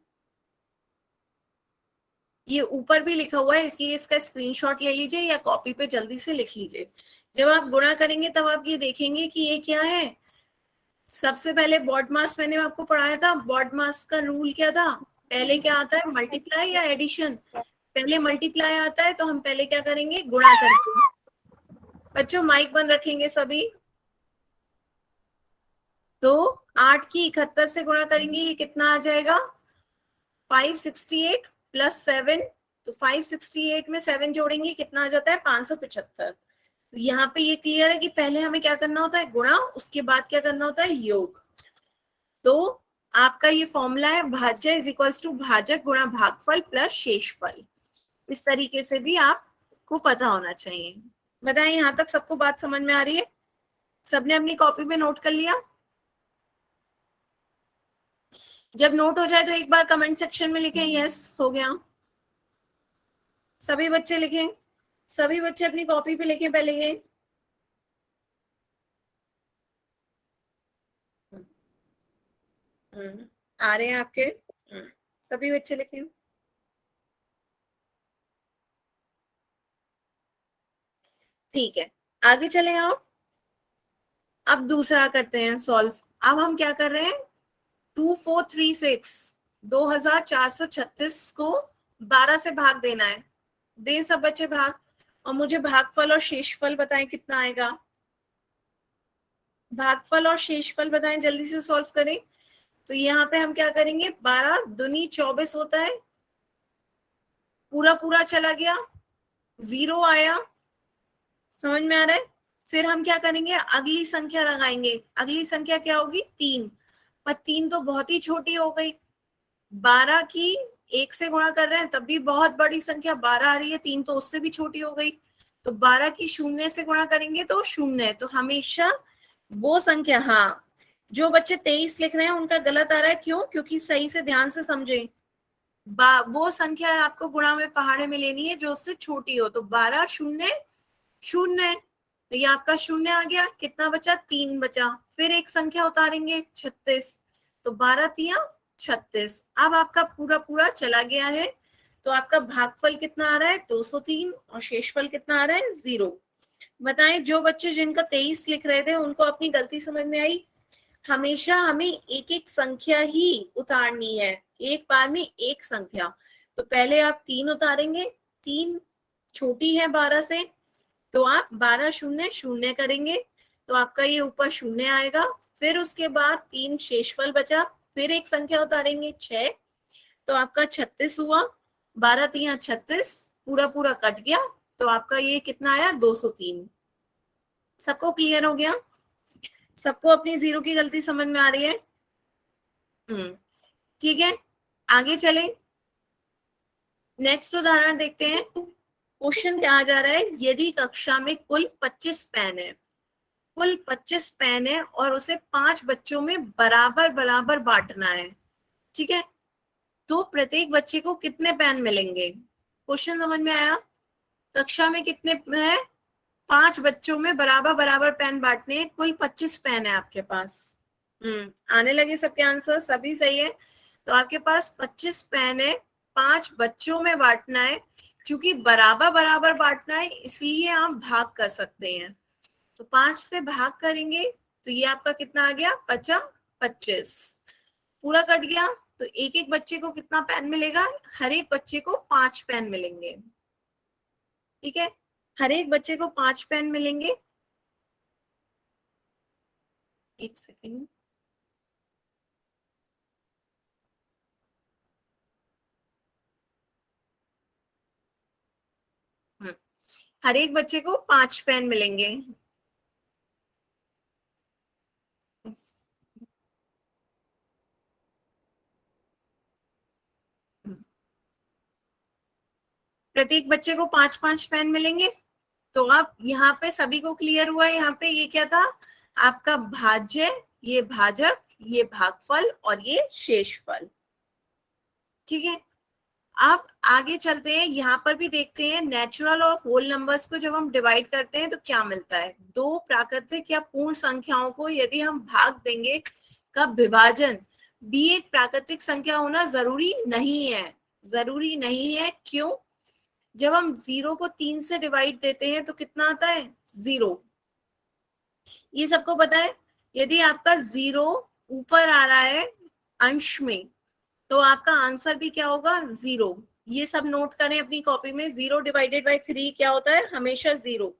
ये ऊपर भी लिखा हुआ है इसलिए इसका स्क्रीनशॉट ले लीजिए या कॉपी पे जल्दी से लिख लीजिए। जब आप गुणा करेंगे तब आप ये देखेंगे कि ये क्या है, सबसे पहले बॉड मास मैंने आपको पढ़ाया था, बॉड मास का रूल क्या था, पहले क्या आता है, मल्टीप्लाई या एडिशन। पहले मल्टीप्लाई आता है तो हम पहले क्या करेंगे, गुणा करेंगे। बच्चों माइक बंद रखेंगे सभी। तो 8 की 71 से गुणा करेंगे, ये कितना आ जाएगा, 568 प्लस 7, तो 568 में 7 जोड़ेंगे कितना आ जाता है, 575। तो यहाँ पे ये क्लियर है कि पहले हमें क्या करना होता है, गुणा, उसके बाद क्या करना होता है, योग। तो आपका ये फॉर्मूला है, भाज्य इज इक्वल्स टू भाजक गुणा भागफल प्लस शेषफल। इस तरीके से भी आपको पता होना चाहिए। बताएं यहाँ तक सबको बात समझ में आ रही है, सबने अपनी कॉपी में नोट कर लिया? जब नोट हो जाए तो एक बार कमेंट सेक्शन में लिखें यस हो गया। सभी बच्चे लिखें, सभी बच्चे अपनी कॉपी पे लिखें पहले ये। आ रहे हैं आपके, सभी बच्चे लिखें। ठीक है, आगे चले आप। अब दूसरा करते हैं सॉल्व। अब हम क्या कर रहे हैं, 2436 2436 को 12 से भाग देना है। दें सब बच्चे भाग, और मुझे भागफल और शेषफल बताएं कितना आएगा। भागफल और शेषफल बताएं, जल्दी से सॉल्व करें। तो यहाँ पे हम क्या करेंगे, 12 दूनी 24 होता है, पूरा पूरा चला गया, 0 आया, समझ में आ रहा है। फिर हम क्या करेंगे, अगली संख्या लगाएंगे, अगली संख्या क्या होगी, 3, पर 3 तो बहुत ही छोटी हो गई। 12 की 1 से गुणा कर रहे हैं तब भी बहुत बड़ी संख्या 12 आ रही है, 3 तो उससे भी छोटी हो गई। तो 12 की 0 से गुणा करेंगे तो 0 है, तो हमेशा वो संख्या, हाँ जो बच्चे 23 लिख रहे हैं उनका गलत आ रहा है, क्यों, क्योंकि सही से ध्यान से समझें, वो संख्या आपको गुणा में पहाड़े में लेनी है जो उससे छोटी हो। तो 12 0 0, तो ये आपका 0 आ गया, कितना बचा, 3 बचा। फिर एक संख्या उतारेंगे 36, तो 12 तिया 36। अब आपका पूरा पूरा चला गया है, तो आपका भागफल कितना आ रहा है, 203, और शेषफल कितना आ रहा है, 0। बताएं जो बच्चे जिनका 23 लिख रहे थे उनको अपनी गलती समझ में आई। हमेशा हमें एक एक संख्या ही उतारनी है, एक बार में एक संख्या। तो पहले आप 3 उतारेंगे, 3 छोटी है 12 से, तो आप 12 0 0 करेंगे, तो आपका ये ऊपर 0 आएगा। फिर उसके बाद 3 शेषफल बचा, फिर एक संख्या उतारेंगे 6, तो आपका 36 हुआ, 12 3 36, पूरा पूरा कट गया, तो आपका ये कितना आया, 203। सबको क्लियर हो गया, सबको अपनी 0 की गलती समझ में आ रही है? ठीक है, आगे चलें, नेक्स्ट उदाहरण देखते हैं। क्वेश्चन क्या आ जा रहा है, यदि कक्षा में कुल 25 पेन है, कुल 25 पेन है और उसे 5 बच्चों में बराबर बराबर बांटना है, ठीक है, तो प्रत्येक बच्चे को कितने पेन मिलेंगे। क्वेश्चन समझ में आया? कक्षा में कितने हैं? 5 बच्चों में बराबर बराबर पेन बांटने हैं, कुल 25 पेन है आपके पास। आने लगे सबके आंसर, सभी सही है। तो आपके पास 25 पेन है, 5 बच्चों में बांटना है। क्योंकि बराबर बराबर बांटना है इसलिए आप भाग कर सकते हैं। तो 5 से भाग करेंगे तो ये आपका कितना आ गया? 25 पूरा कट गया। तो एक एक बच्चे को कितना पेन मिलेगा? हर एक बच्चे को 5 पेन मिलेंगे। ठीक है, हर एक बच्चे को 5 पेन मिलेंगे। एक सेकेंड। हर एक बच्चे को 5 पेन मिलेंगे। प्रत्येक बच्चे को 5-5 पेन मिलेंगे। तो अब यहाँ पे सभी को क्लियर हुआ है। यहाँ पे ये क्या था? आपका भाज्य, ये भाजक, ये भागफल और ये शेषफल। ठीक है, अब आगे चलते हैं। यहाँ पर भी देखते हैं नेचुरल और होल नंबर्स को जब हम डिवाइड करते हैं तो क्या मिलता है। दो प्राकृतिक या पूर्ण संख्याओं को यदि हम भाग देंगे का विभाजन भी एक प्राकृतिक संख्या होना जरूरी नहीं है। जरूरी नहीं है, क्यों? जब हम 0 को 3 से डिवाइड देते हैं तो कितना आता है? 0। ये सबको पता है। यदि आपका 0 ऊपर आ रहा है अंश में तो आपका आंसर भी क्या होगा? 0। ये सब नोट करें अपनी कॉपी में। 0 डिवाइडेड बाई 3 क्या होता है? हमेशा 0।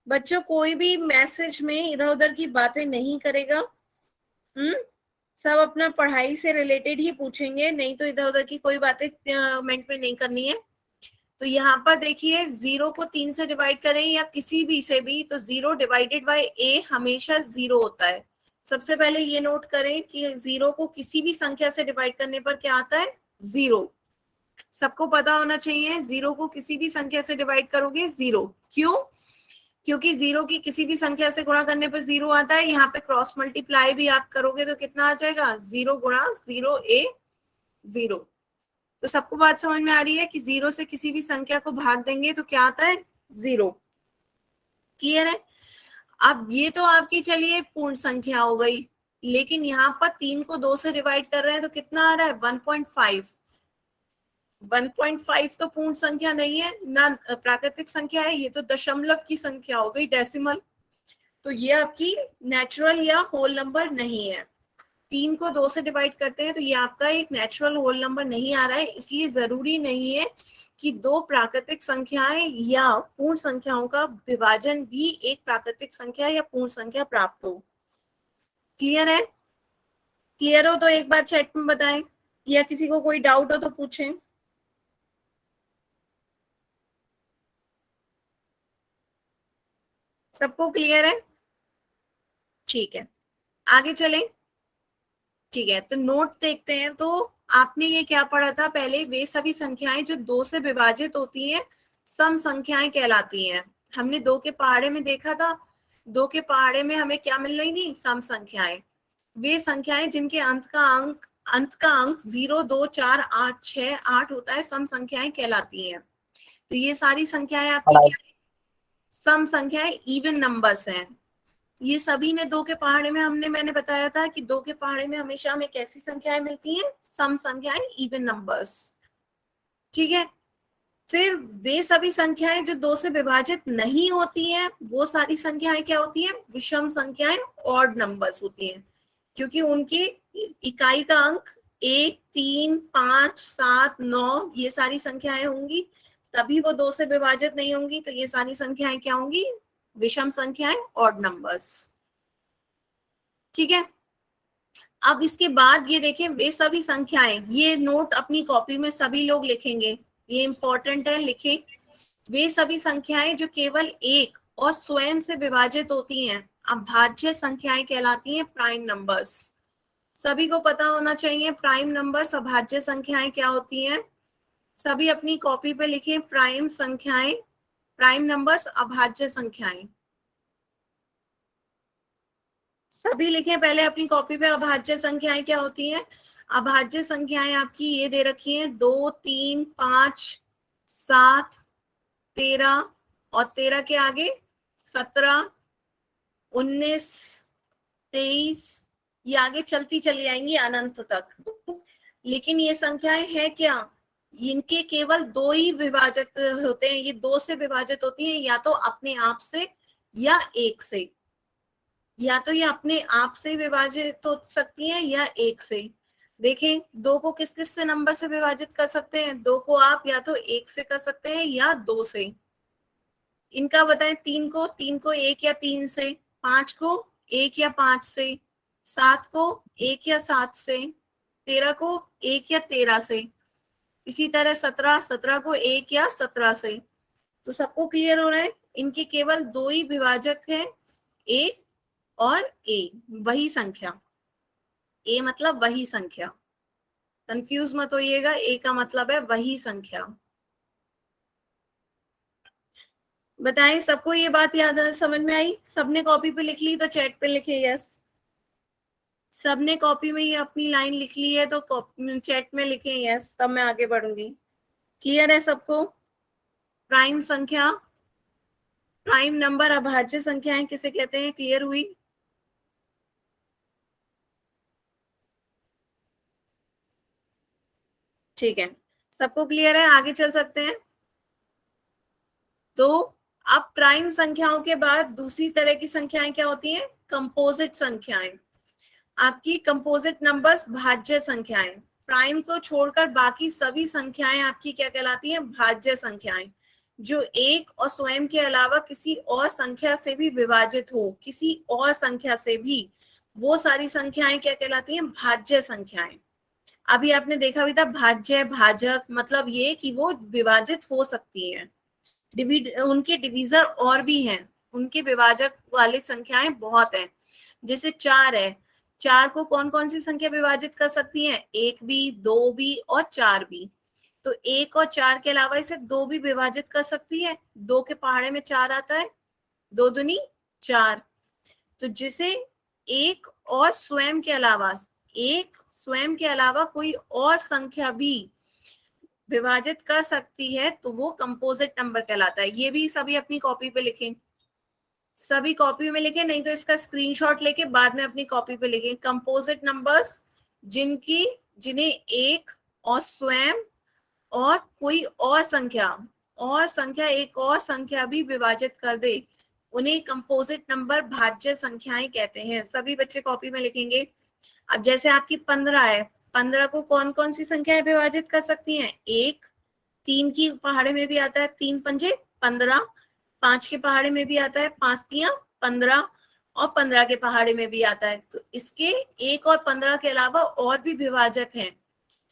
बच्चों कोई भी मैसेज में इधर उधर की बातें नहीं करेगा। सब अपना पढ़ाई से रिलेटेड ही पूछेंगे, नहीं तो इधर उधर की कोई बातें कमेंट में नहीं करनी है। तो यहाँ पर देखिए 0 को 3 से डिवाइड करें या किसी भी से भी तो 0 डिवाइडेड बाय a हमेशा 0 होता है। सबसे पहले ये नोट करें कि 0 को किसी भी संख्या से डिवाइड करने पर क्या आता है? 0। सबको पता होना चाहिए 0 को किसी भी संख्या से डिवाइड करोगे 0। क्यों? क्योंकि 0 की किसी भी संख्या से गुणा करने पर 0 आता है। यहाँ पे क्रॉस मल्टीप्लाई भी आप करोगे तो कितना आ जाएगा? 0 गुणा 0 a 0। तो सबको बात समझ में आ रही है कि 0 से किसी भी संख्या को भाग देंगे तो क्या आता है? 0। क्लियर है? अब ये तो आपकी चलिए पूर्ण संख्या हो गई, लेकिन यहाँ पर 3 को 2 से डिवाइड कर रहे हैं तो कितना आ रहा है? 1.5। 1.5 तो पूर्ण संख्या नहीं है ना, प्राकृतिक संख्या है। ये तो दशमलव की संख्या हो गई, डेसिमल। तो ये आपकी नेचुरल या होल नंबर नहीं है। 3 को 2 से डिवाइड करते हैं तो ये आपका एक नेचुरल होल नंबर नहीं आ रहा है। इसलिए जरूरी नहीं है कि दो प्राकृतिक संख्याएं या पूर्ण संख्याओं का विभाजन भी एक प्राकृतिक संख्या या पूर्ण संख्या प्राप्त हो। क्लियर है? क्लियर हो तो एक बार चैट में बताएं, या किसी को कोई डाउट हो तो पूछें। सबको क्लियर है? ठीक है, आगे चलें। ठीक है, तो नोट देखते हैं। तो आपने ये क्या पढ़ा था पहले? वे सभी संख्याएं जो 2 से विभाजित होती हैं सम संख्याएं कहलाती हैं। हमने 2 के पहाड़े में देखा था। 2 के पहाड़े में हमें क्या मिल रही थी? सम संख्याएं। वे संख्याएं जिनके अंत का अंक 0, 2, 4, 8, 6, 8 होता है सम संख्याएं कहलाती हैं। तो ये सारी संख्याएं आपकी क्या है? सम संख्याएं, इवन नंबर्स हैं। ये सभी ने 2 के पहाड़े में मैंने बताया था कि 2 के पहाड़े में हमेशा हमें कैसी संख्याएं मिलती हैं? सम संख्याएं, इवन नंबर्स। ठीक है, फिर वे सभी संख्याएं जो 2 से विभाजित नहीं होती हैं वो सारी संख्याएं क्या होती हैं? विषम संख्याएं, ऑड नंबर्स होती हैं। क्योंकि उनकी इकाई का अंक 1, 3, 5, 7, 9 ये सारी संख्याएं होंगी, तभी वो 2 से विभाजित नहीं होंगी। तो ये सारी संख्याएं क्या होंगी? विषम संख्याएं, ऑड नंबर्स। ठीक है, अब इसके बाद ये देखें वे सभी संख्याएं। ये नोट अपनी कॉपी में सभी लोग लिखेंगे, ये इंपॉर्टेंट है, लिखें। वे सभी संख्याएं जो केवल एक और स्वयं से विभाजित होती हैं अभाज्य संख्याएं कहलाती हैं प्राइम नंबर्स। सभी को पता होना चाहिए प्राइम नंबर्स, अभाज्य संख्याएं क्या होती हैं। सभी अपनी कॉपी पे लिखें प्राइम संख्याएं, प्राइम नंबर्स, अभाज्य संख्याएं। सभी लिखें पहले अपनी कॉपी पे अभाज्य संख्याएं क्या होती हैं। अभाज्य संख्याएं आपकी ये दे रखी हैं 2, 3, 5, 7, 13 और 13 के आगे 17, 19, 23, ये आगे चलती चली आएंगी अनंत तक। लेकिन ये संख्याएं हैं क्या, इनके केवल दो ही विभाजक होते हैं, ये दो से विभाजित होती हैं, या तो अपने आप से या एक से। या तो ये अपने आप से विभाजित हो सकती हैं या एक से। देखें, दो को किस किस से नंबर से विभाजित कर सकते हैं, दो को आप या तो एक से कर सकते हैं या दो से। इनका बताएं, तीन को एक या तीन से, पांच को एक या पांच से, सात को एक या सात से, 13 को एक या 13 से, इसी तरह 17 को एक या 17 से। तो सबको क्लियर हो रहा है, इनके केवल दो ही विभाजक हैं, ए और ए, वही संख्या। ए मतलब वही संख्या, कंफ्यूज मत होइएगा, ए का मतलब है वही संख्या। बताएं, सबको ये बात याद समझ में आई? सबने कॉपी पे लिख ली तो चैट पे लिखे यस। सबने कॉपी में ये अपनी लाइन लिख ली है तो चैट में लिखे यस, तब मैं आगे बढ़ूंगी। क्लियर है सबको? प्राइम संख्या, प्राइम नंबर, अभाज्य संख्याएं किसे कहते हैं, क्लियर हुई? ठीक है, सबको क्लियर है, आगे चल सकते हैं। तो अब प्राइम संख्याओं के बाद दूसरी तरह की संख्याएं क्या होती हैं, कंपोजिट संख्याएं। आपकी कंपोजिट नंबर्स भाज्य संख्याएं। प्राइम को छोड़कर बाकी सभी संख्याएं आपकी क्या कहलाती हैं, भाज्य संख्याएं, जो एक और स्वयं के अलावा किसी और संख्या से भी विभाजित हो, किसी और संख्या से भी, वो सारी संख्याएं क्या कहलाती हैं, भाज्य संख्याएं। अभी आपने देखा भी था भाज्य भाजक, मतलब ये कि वो विभाजित हो सकती हैं। उनके डिवीजर और भी हैं, उनके विभाजक वाली संख्याएं बहुत हैं। जैसे 4 है, 4 को कौन कौन सी संख्या विभाजित कर सकती है, 1 भी, 2 भी और 4 भी। तो 1 और 4 के अलावा इसे 2 भी विभाजित कर सकती है, 2 के पहाड़े में 4 आता है, 2 दूनी 4। तो जिसे एक और स्वयं के अलावा, एक स्वयं के अलावा कोई और संख्या भी विभाजित कर सकती है तो वो कंपोजिट नंबर कहलाता है। ये भी सभी अपनी कॉपी पे लिखें, सभी कॉपी में लिखें, नहीं तो इसका स्क्रीनशॉट लेके बाद में अपनी कॉपी पे लिखें। कंपोजिट नंबर्स जिन्हें एक और स्वयं और कोई और संख्या एक और संख्या भी विभाजित कर दे, उन्हें कंपोजिट नंबर भाज्य संख्याएं कहते हैं। सभी बच्चे कॉपी में लिखेंगे। अब जैसे आपकी 15 है, 15 को कौन कौन सी संख्याएं विभाजित कर सकती हैं, एक, 3 की पहाड़े में भी आता है 3 पंजे 15, 5 के पहाड़े में भी आता है 5 तियां 15, और 15 के पहाड़े में भी आता है। तो इसके एक और 15 के अलावा और भी विभाजक हैं।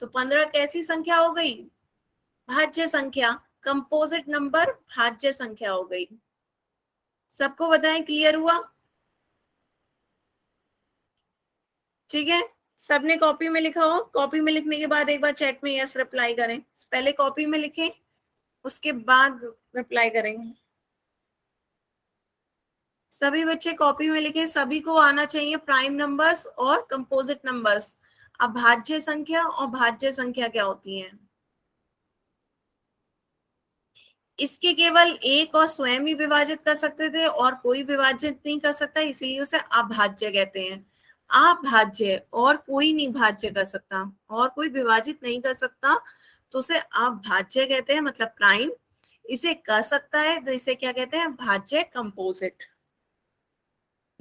तो 15 कैसी संख्या हो गई, भाज्य संख्या, कंपोजिट नंबर भाज्य संख्या हो गई। सबको बताएं, क्लियर हुआ? ठीक है, सबने कॉपी में लिखा हो, कॉपी में लिखने के बाद एक बार चैट में यस रिप्लाई करें। पहले कॉपी में लिखें, उसके बाद रिप्लाई करेंगे। सभी बच्चे कॉपी में लिखें, सभी को आना चाहिए प्राइम नंबर्स और कंपोजिट नंबर्स। अभाज्य संख्या और भाज्य संख्या क्या होती है, इसके केवल एक और स्वयं ही विभाजित कर सकते थे और कोई विभाजित नहीं कर सकता, इसीलिए उसे अभाज्य कहते हैं। अभाज्य, और कोई नहीं भाज्य कर सकता, और कोई विभाजित नहीं कर सकता, तो उसे अभाज्य कहते हैं, मतलब प्राइम। इसे कर सकता है तो इसे क्या कहते हैं, भाज्य कंपोजिट।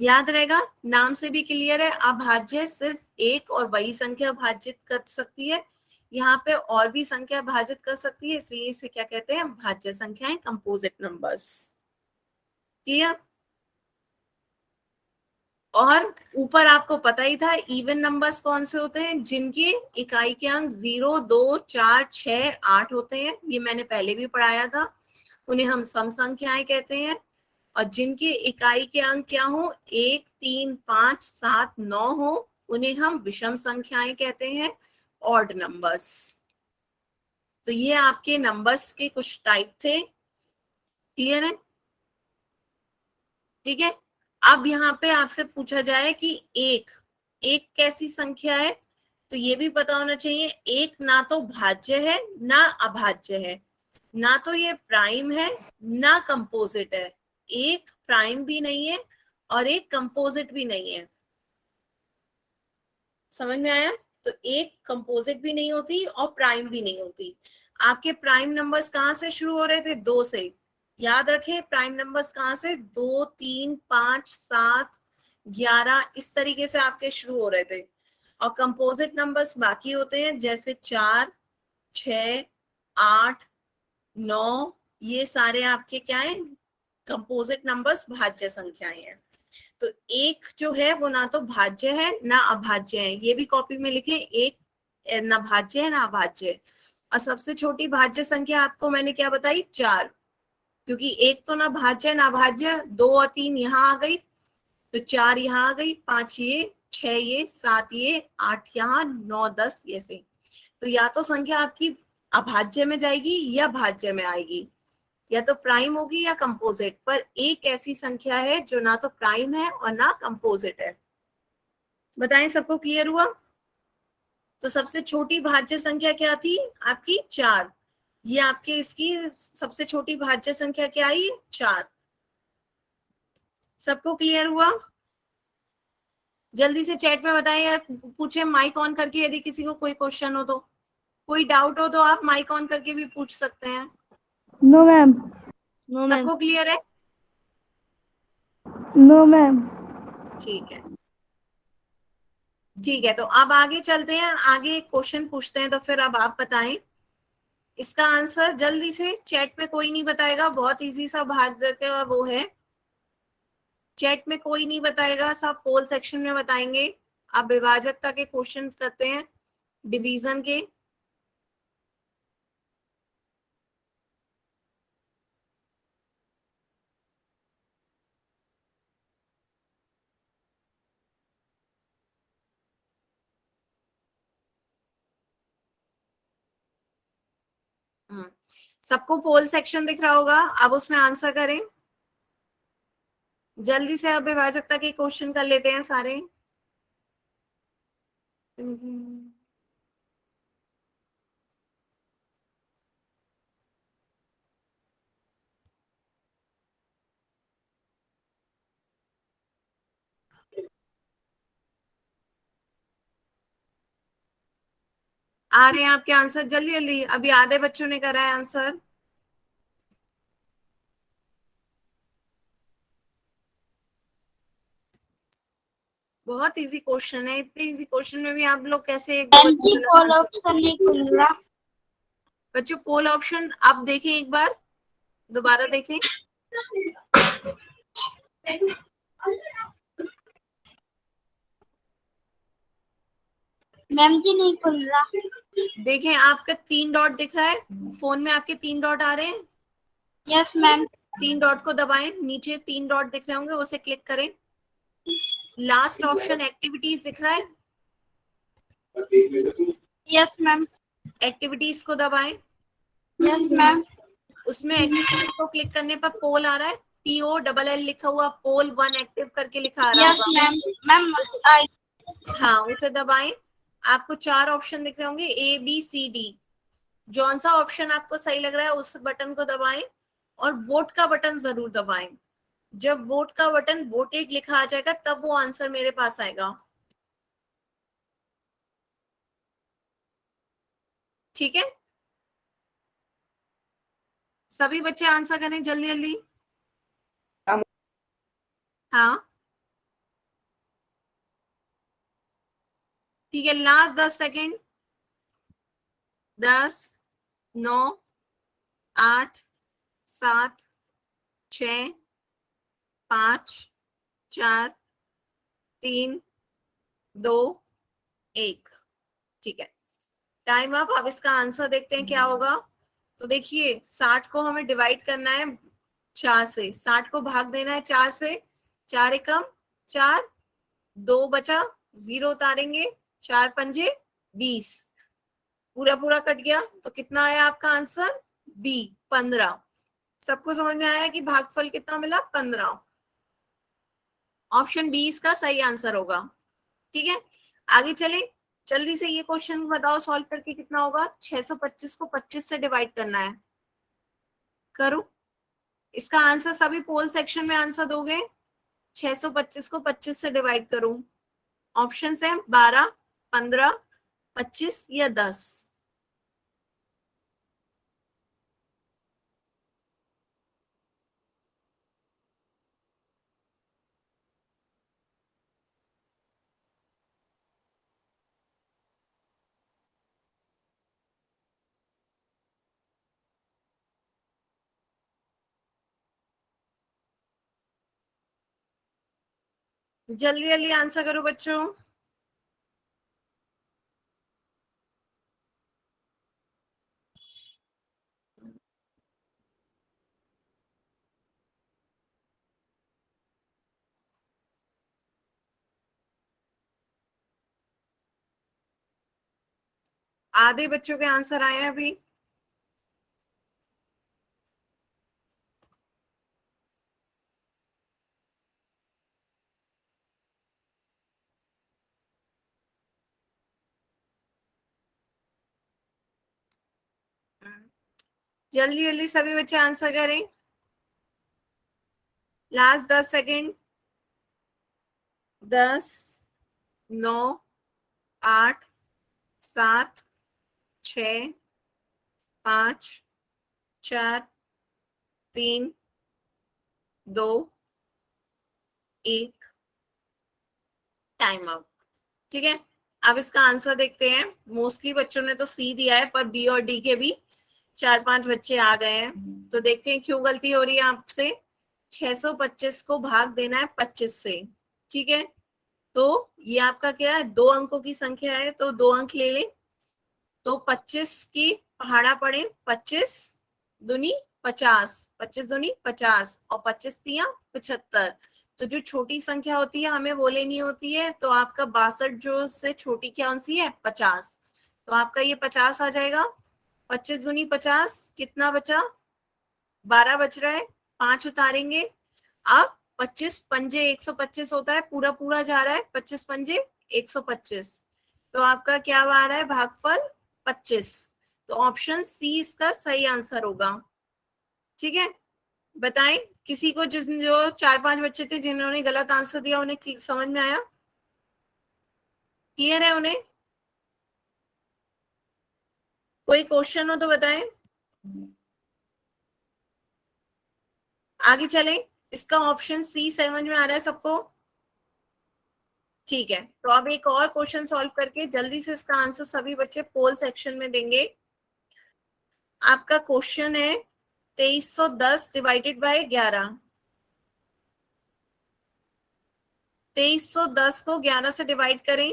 याद रहेगा, नाम से भी क्लियर है, अभाज्य सिर्फ एक और वही संख्या भाजित कर सकती है, यहाँ पे और भी संख्या भाजित कर सकती है, इसलिए इसे क्या कहते हैं, भाज्य संख्याएं, कंपोजिट नंबर्स। क्लियर? और ऊपर आपको पता ही था इवन नंबर्स कौन से होते हैं, जिनके इकाई के अंक 0, 2, 4, 6, 8 होते हैं, ये मैंने पहले भी पढ़ाया था। उन्हें हम सम संख्याएं कहते हैं। और जिनके इकाई के अंक क्या हो, 1, 3, 5, 7, 9 हो, उन्हें हम विषम संख्याएं कहते हैं, ऑड नंबर्स। तो ये आपके नंबर्स के कुछ टाइप थे। क्लियर है? ठीक है, अब यहाँ पे आपसे पूछा जाए कि एक कैसी संख्या है, तो ये भी पता होना चाहिए, एक ना तो भाज्य है ना अभाज्य है, ना तो ये प्राइम है ना कंपोजिट है, एक प्राइम भी नहीं है और एक कंपोजिट भी नहीं है। समझ में आया? तो एक कंपोजिट भी नहीं होती और प्राइम भी नहीं होती। आपके प्राइम नंबर्स कहाँ से शुरू हो रहे थे? 2 से। याद रखें, प्राइम नंबर्स कहाँ से? 2, 3, 5, 7, 11 इस तरीके से आपके शुरू हो रहे थे। और कंपोजिट नंबर्स बाकी होते हैं, जैसे 4, 6, 8, 9, ये सारे आपके क्या है? कंपोजिट नंबर्स, भाज्य संख्याएं हैं। तो एक जो है वो ना तो भाज्य है ना अभाज्य है, ये भी कॉपी में लिखें, एक ना भाज्य है ना अभाज्य है। और सबसे छोटी भाज्य संख्या आपको मैंने क्या बताई? 4, क्योंकि एक तो ना भाज्य है ना अभाज्य, 2 और 3 यहाँ आ गई, तो 4 यहाँ आ गई, 5 ये, 6 ये, 7 ये, 8 यहाँ, 9, 10 ये से। तो या तो संख्या आपकी अभाज्य में जाएगी या भाज्य में आएगी, या तो प्राइम होगी या कंपोजिट। पर एक ऐसी संख्या है जो ना तो प्राइम है और ना कंपोजिट है। बताएं, सबको क्लियर हुआ? तो सबसे छोटी भाज्य संख्या क्या थी आपकी? 4। ये आपके इसकी सबसे छोटी भाज्य संख्या क्या आई? 4। सबको क्लियर हुआ? जल्दी से चैट में बताएं या पूछे माइक ऑन करके, यदि किसी को कोई क्वेश्चन हो तो, कोई डाउट हो तो आप माइक ऑन करके भी पूछ सकते हैं। No ma'am. No ma'am. सबको क्लियर है? No ma'am. ठीक है, ठीक है। तो अब आगे चलते हैं, आगे क्वेश्चन पूछते हैं। तो फिर अब आप बताएं इसका आंसर जल्दी से। चैट में कोई नहीं बताएगा, बहुत इजी सा भाज्य का वो है, चैट में कोई नहीं बताएगा, सब पोल सेक्शन में बताएंगे। अब विभाजकता के क्वेश्चन करते हैं, डिवीजन के। सबको पोल सेक्शन दिख रहा होगा, अब उसमें आंसर करें जल्दी से। अब विभाजकता के क्वेश्चन कर लेते हैं सारे। आ रहे हैं आपके आंसर जल्दी जल्दी, अभी आधे बच्चों ने करा है आंसर। बहुत इजी क्वेश्चन है, इतने इजी क्वेश्चन में भी आप लोग कैसे एक दो बच्चे गलत पोल आंसर ऑप्शन देते हैं? नहीं खुल रहा। बच्चों पोल ऑप्शन आप देखें एक बार, दोबारा देखें। मैम जी नहीं खुल रहा। देखें, आपका 3 डॉट दिख रहा है फोन में, आपके 3 डॉट आ रहे हैं। Yes ma'am. 3 डॉट को दबाएं, नीचे 3 डॉट दिख रहे होंगे, उसे क्लिक करें। लास्ट ऑप्शन एक्टिविटीज दिख रहा है, यस मैम। एक्टिविटीज को दबाएं। Yes ma'am. उसमें एक्टिविटीज को क्लिक करने पर पोल आ रहा है, POLL लिखा हुआ, पोल 1 एक्टिव करके लिखा आ रहा यस होगा। मैम। मैम आई। हाँ, उसे दबाएं। आपको 4 ऑप्शन दिख रहे होंगे, ABCD। जौन सा ऑप्शन आपको सही लग रहा है उस बटन को दबाएं, और वोट का बटन जरूर दबाएं। जब वोट का बटन वोटेड लिखा आ जाएगा तब वो आंसर मेरे पास आएगा। ठीक है, सभी बच्चे आंसर करें जल्दी जल्दी। हाँ, ठीक है, लास्ट 10 सेकेंड। 10, 9, 8, 7, 6, 5, 4, 3, 2, 1। ठीक है, टाइम अप। अब इसका आंसर देखते हैं क्या होगा। तो देखिए, 60 को हमें डिवाइड करना है 4 से, 60 को भाग देना है 4 से। 4 एकम 4, 2 बचा, 0 उतारेंगे, 4 पंजे 20, पूरा पूरा कट गया। तो कितना आया आपका आंसर? B, 15। सबको समझ में आया कि भागफल कितना मिला? 15। ऑप्शन बी इसका सही आंसर होगा। ठीक है, आगे चले। जल्दी से ये क्वेश्चन बताओ सॉल्व करके कितना होगा। 625 को 25 से डिवाइड करना है। करो इसका आंसर, सभी पोल सेक्शन में आंसर दोगे। 625 को 25 से डिवाइड करूं। ऑप्शन है 12, 15, 25 या 10। जल्दी जल्दी आंसर करो बच्चों। आधे बच्चों के आंसर आए हैं अभी। जल्दी जल्दी सभी बच्चे आंसर करें। Last 10 second. 10, 9, 8, 7, 6, 5, 4, 3, 2, 1। Time out. ठीक है, अब इसका आंसर देखते हैं। मोस्टली बच्चों ने तो सी दिया है, पर बी और डी के भी 4-5 बच्चे आ गए हैं। तो देखते हैं क्यों गलती हो रही है आपसे। 625 को भाग देना है 25 से। ठीक है, तो ये आपका क्या है, 2 अंकों की संख्या है, तो 2 अंक ले लें। तो 25 की पहाड़ा पड़े, 25 दूनी 50, 25 दूनी 50 और 25 तिया 75। तो जो छोटी संख्या होती है हमें वो लेनी होती है। तो आपका 62 जो से छोटी क्या सी है, 50। तो आपका ये 50 आ जाएगा। 25 दूनी 50, कितना बचा, 12 बच रहा है। 5 उतारेंगे। अब 25 पंजे 125 होता है, पूरा पूरा जा रहा है। 25 पंजे 125। तो आपका क्या आ रहा है, भागफल 25। तो ऑप्शन सी इसका सही आंसर होगा। ठीक है, बताएं किसी को, जिस जो 4-5 बच्चे थे जिन्होंने गलत आंसर दिया, उन्हें समझ में आया, क्लियर है उन्हें? कोई क्वेश्चन हो तो बताएं, आगे चलें। इसका ऑप्शन सी समझ में आ रहा है सबको? ठीक है, तो अब एक और क्वेश्चन सॉल्व करके जल्दी से इसका आंसर सभी बच्चे पोल सेक्शन में देंगे। आपका क्वेश्चन है 2310 डिवाइडेड बाय 11। 2310 को 11 से डिवाइड करें।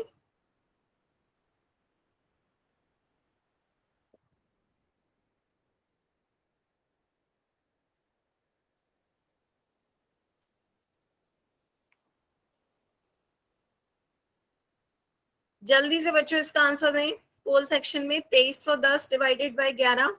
जल्दी से बच्चों इसका आंसर दें पोल सेक्शन में। 2310 डिवाइडेड बाय 11।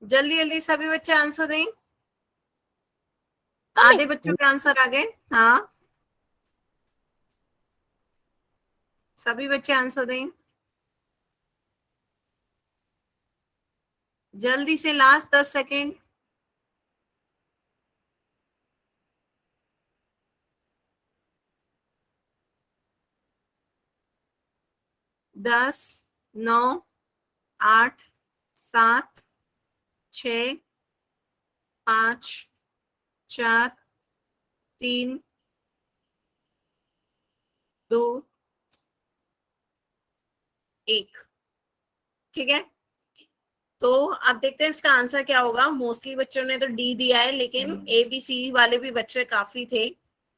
जल्दी जल्दी सभी बच्चे आंसर दें। आधे बच्चों के आंसर आ गए। हाँ, सभी बच्चे आंसर दें जल्दी से, लास्ट 10 सेकेंड। 10, 9, 8, 7, 6, 5, 4, 3, 2, 1। ठीक है, तो अब देखते हैं इसका आंसर क्या होगा। मोस्टली बच्चों ने तो डी दिया है, लेकिन ए बी सी वाले भी बच्चे काफी थे।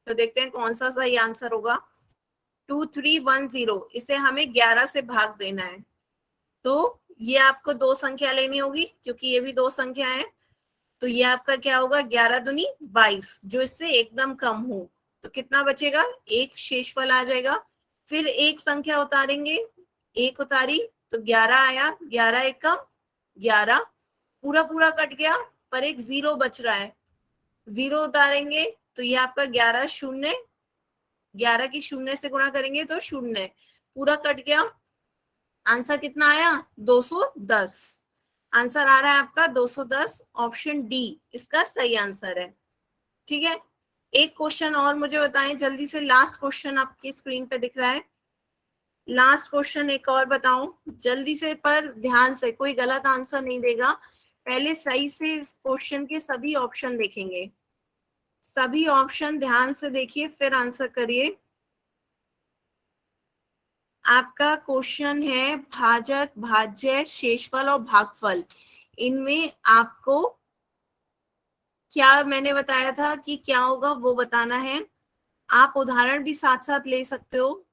तो देखते हैं कौन सा सही आंसर होगा। 2310, इसे हमें 11 से भाग देना है। तो ये आपको दो संख्या लेनी होगी क्योंकि ये भी दो संख्या है। तो ये आपका क्या होगा, 11 दूनी 22, जो इससे एकदम कम हो। तो कितना बचेगा, एक शेषफल आ जाएगा। फिर एक संख्या उतारेंगे, एक उतारी तो 11 आया, 11 एकम 11, पूरा पूरा कट गया पर एक जीरो बच रहा है। जीरो उतारेंगे तो ये आपका 11 शून्य, 11 की शून्य से गुणा करेंगे तो शून्य, पूरा कट गया। आंसर कितना आया, 210। आंसर आ रहा है आपका 210, ऑप्शन डी इसका सही आंसर है। ठीक है, एक क्वेश्चन और मुझे बताएं जल्दी से, लास्ट क्वेश्चन आपकी स्क्रीन पे दिख रहा है। लास्ट क्वेश्चन एक और बताऊं जल्दी से, पर ध्यान से, कोई गलत आंसर नहीं देगा। पहले सही से इस क्वेश्चन के सभी ऑप्शन देखेंगे, सभी ऑप्शन ध्यान से देखिए फिर आंसर करिए। आपका क्वेश्चन है भाजक, भाज्य, शेषफल और भागफल, इनमें आपको क्या मैंने बताया था कि क्या होगा वो बताना है। आप उदाहरण भी साथ साथ ले सकते हो।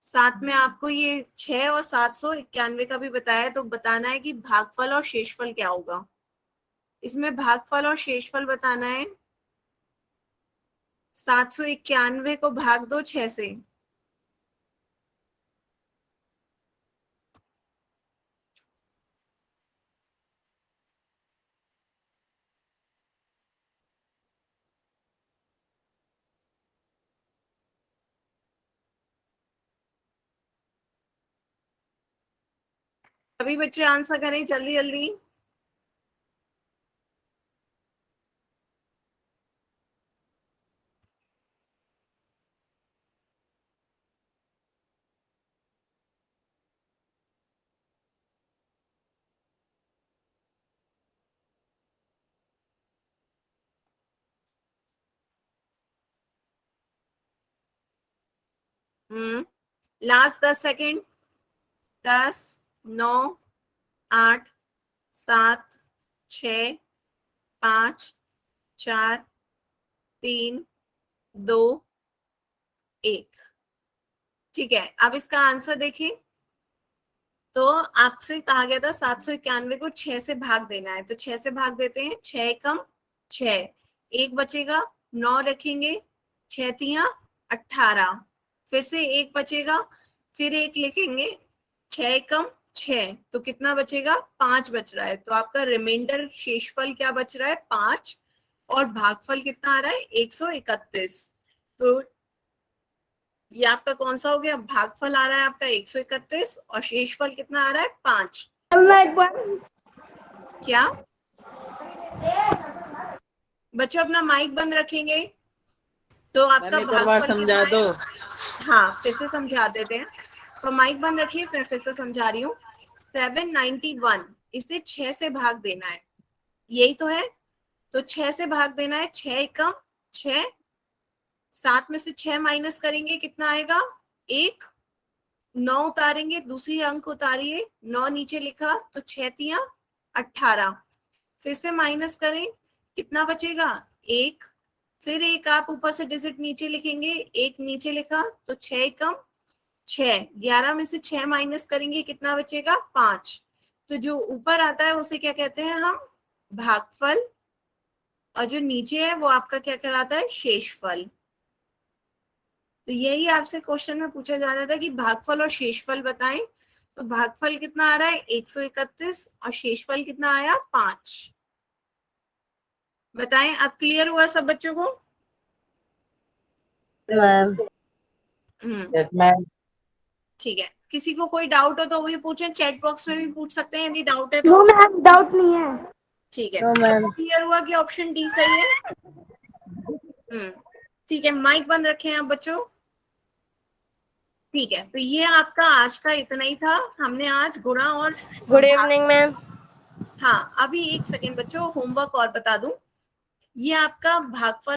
साथ में आपको ये 6 और 791 का भी बताया, तो बताना है कि भागफल और शेषफल क्या होगा। इसमें भागफल और शेषफल बताना है। 791 को भाग दो 6 से, सभी बच्चे आंसर करें जल्दी जल्दी। Last 10 second. 10, 9, 8, 7, 6, 5, 4, 3, 2, 1। ठीक है, अब इसका आंसर देखिए। तो आपसे कहा गया था 791 को 6 से भाग देना है, तो 6 से भाग देते हैं। 6 कम 6, एक बचेगा, 9 रखेंगे, 6 तिया 18, फिर से एक बचेगा, फिर एक लिखेंगे, 6 कम 6, तो कितना बचेगा, 5 बच रहा है। तो आपका रिमाइंडर शेषफल क्या बच रहा है, 5, और भागफल कितना आ रहा है, 131। तो ये आपका कौन सा हो गया, भागफल आ रहा है आपका 131 और शेषफल कितना आ रहा है, 5। क्या बच्चों अपना माइक बंद रखेंगे तो आपका भागफल समझा कितना दो। है। हाँ, फिर से समझा देते हैं। तो माइक बंद रखिए, फिर से समझा रही हूँ। 791, इसे 6 से भाग देना है, यही तो है। तो 6 से भाग देना है, 6 एकम 6, 7 में से 6 माइनस करेंगे कितना आएगा, 1, 9 उतारेंगे, दूसरी अंक उतारिए, 9 नीचे लिखा तो 6 तिया 18, फिर से माइनस करें, कितना बचेगा, 1, फिर एक आप ऊपर से डिजिट नीचे लिखेंगे, 1 नीचे लिखा तो 6 कम 6, 11 में से 6 माइनस करेंगे कितना बचेगा, 5। तो जो ऊपर आता है उसे क्या कहते हैं हम, भागफल, और जो नीचे है वो आपका क्या कहलाता है, शेषफल। तो यही आपसे क्वेश्चन में पूछा जा रहा था कि भागफल और शेषफल बताएं। तो भागफल कितना आ रहा है, 131, और शेषफल कितना आया, 5। बताएं, अब क्लियर हुआ सब बच्चों को। मैम। Yes ma'am. ठीक है, किसी को कोई डाउट हो तो भी पूछें, चैट बॉक्स में भी पूछ सकते हैं यदि डाउट है तो। नो मैम, डाउट नहीं है। ठीक है, नो मैम। क्लियर हुआ कि ऑप्शन डी सही है। ठीक है, माइक बंद रखें आप बच्चों। ठीक है, तो ये आपका आज का इतना ही था। हमने आज गुणा और गुड इवनिंग मैम। हाँ, अभी एक सेकेंड बच्चों, होमवर्क और बता दूं। ये आपका भागफल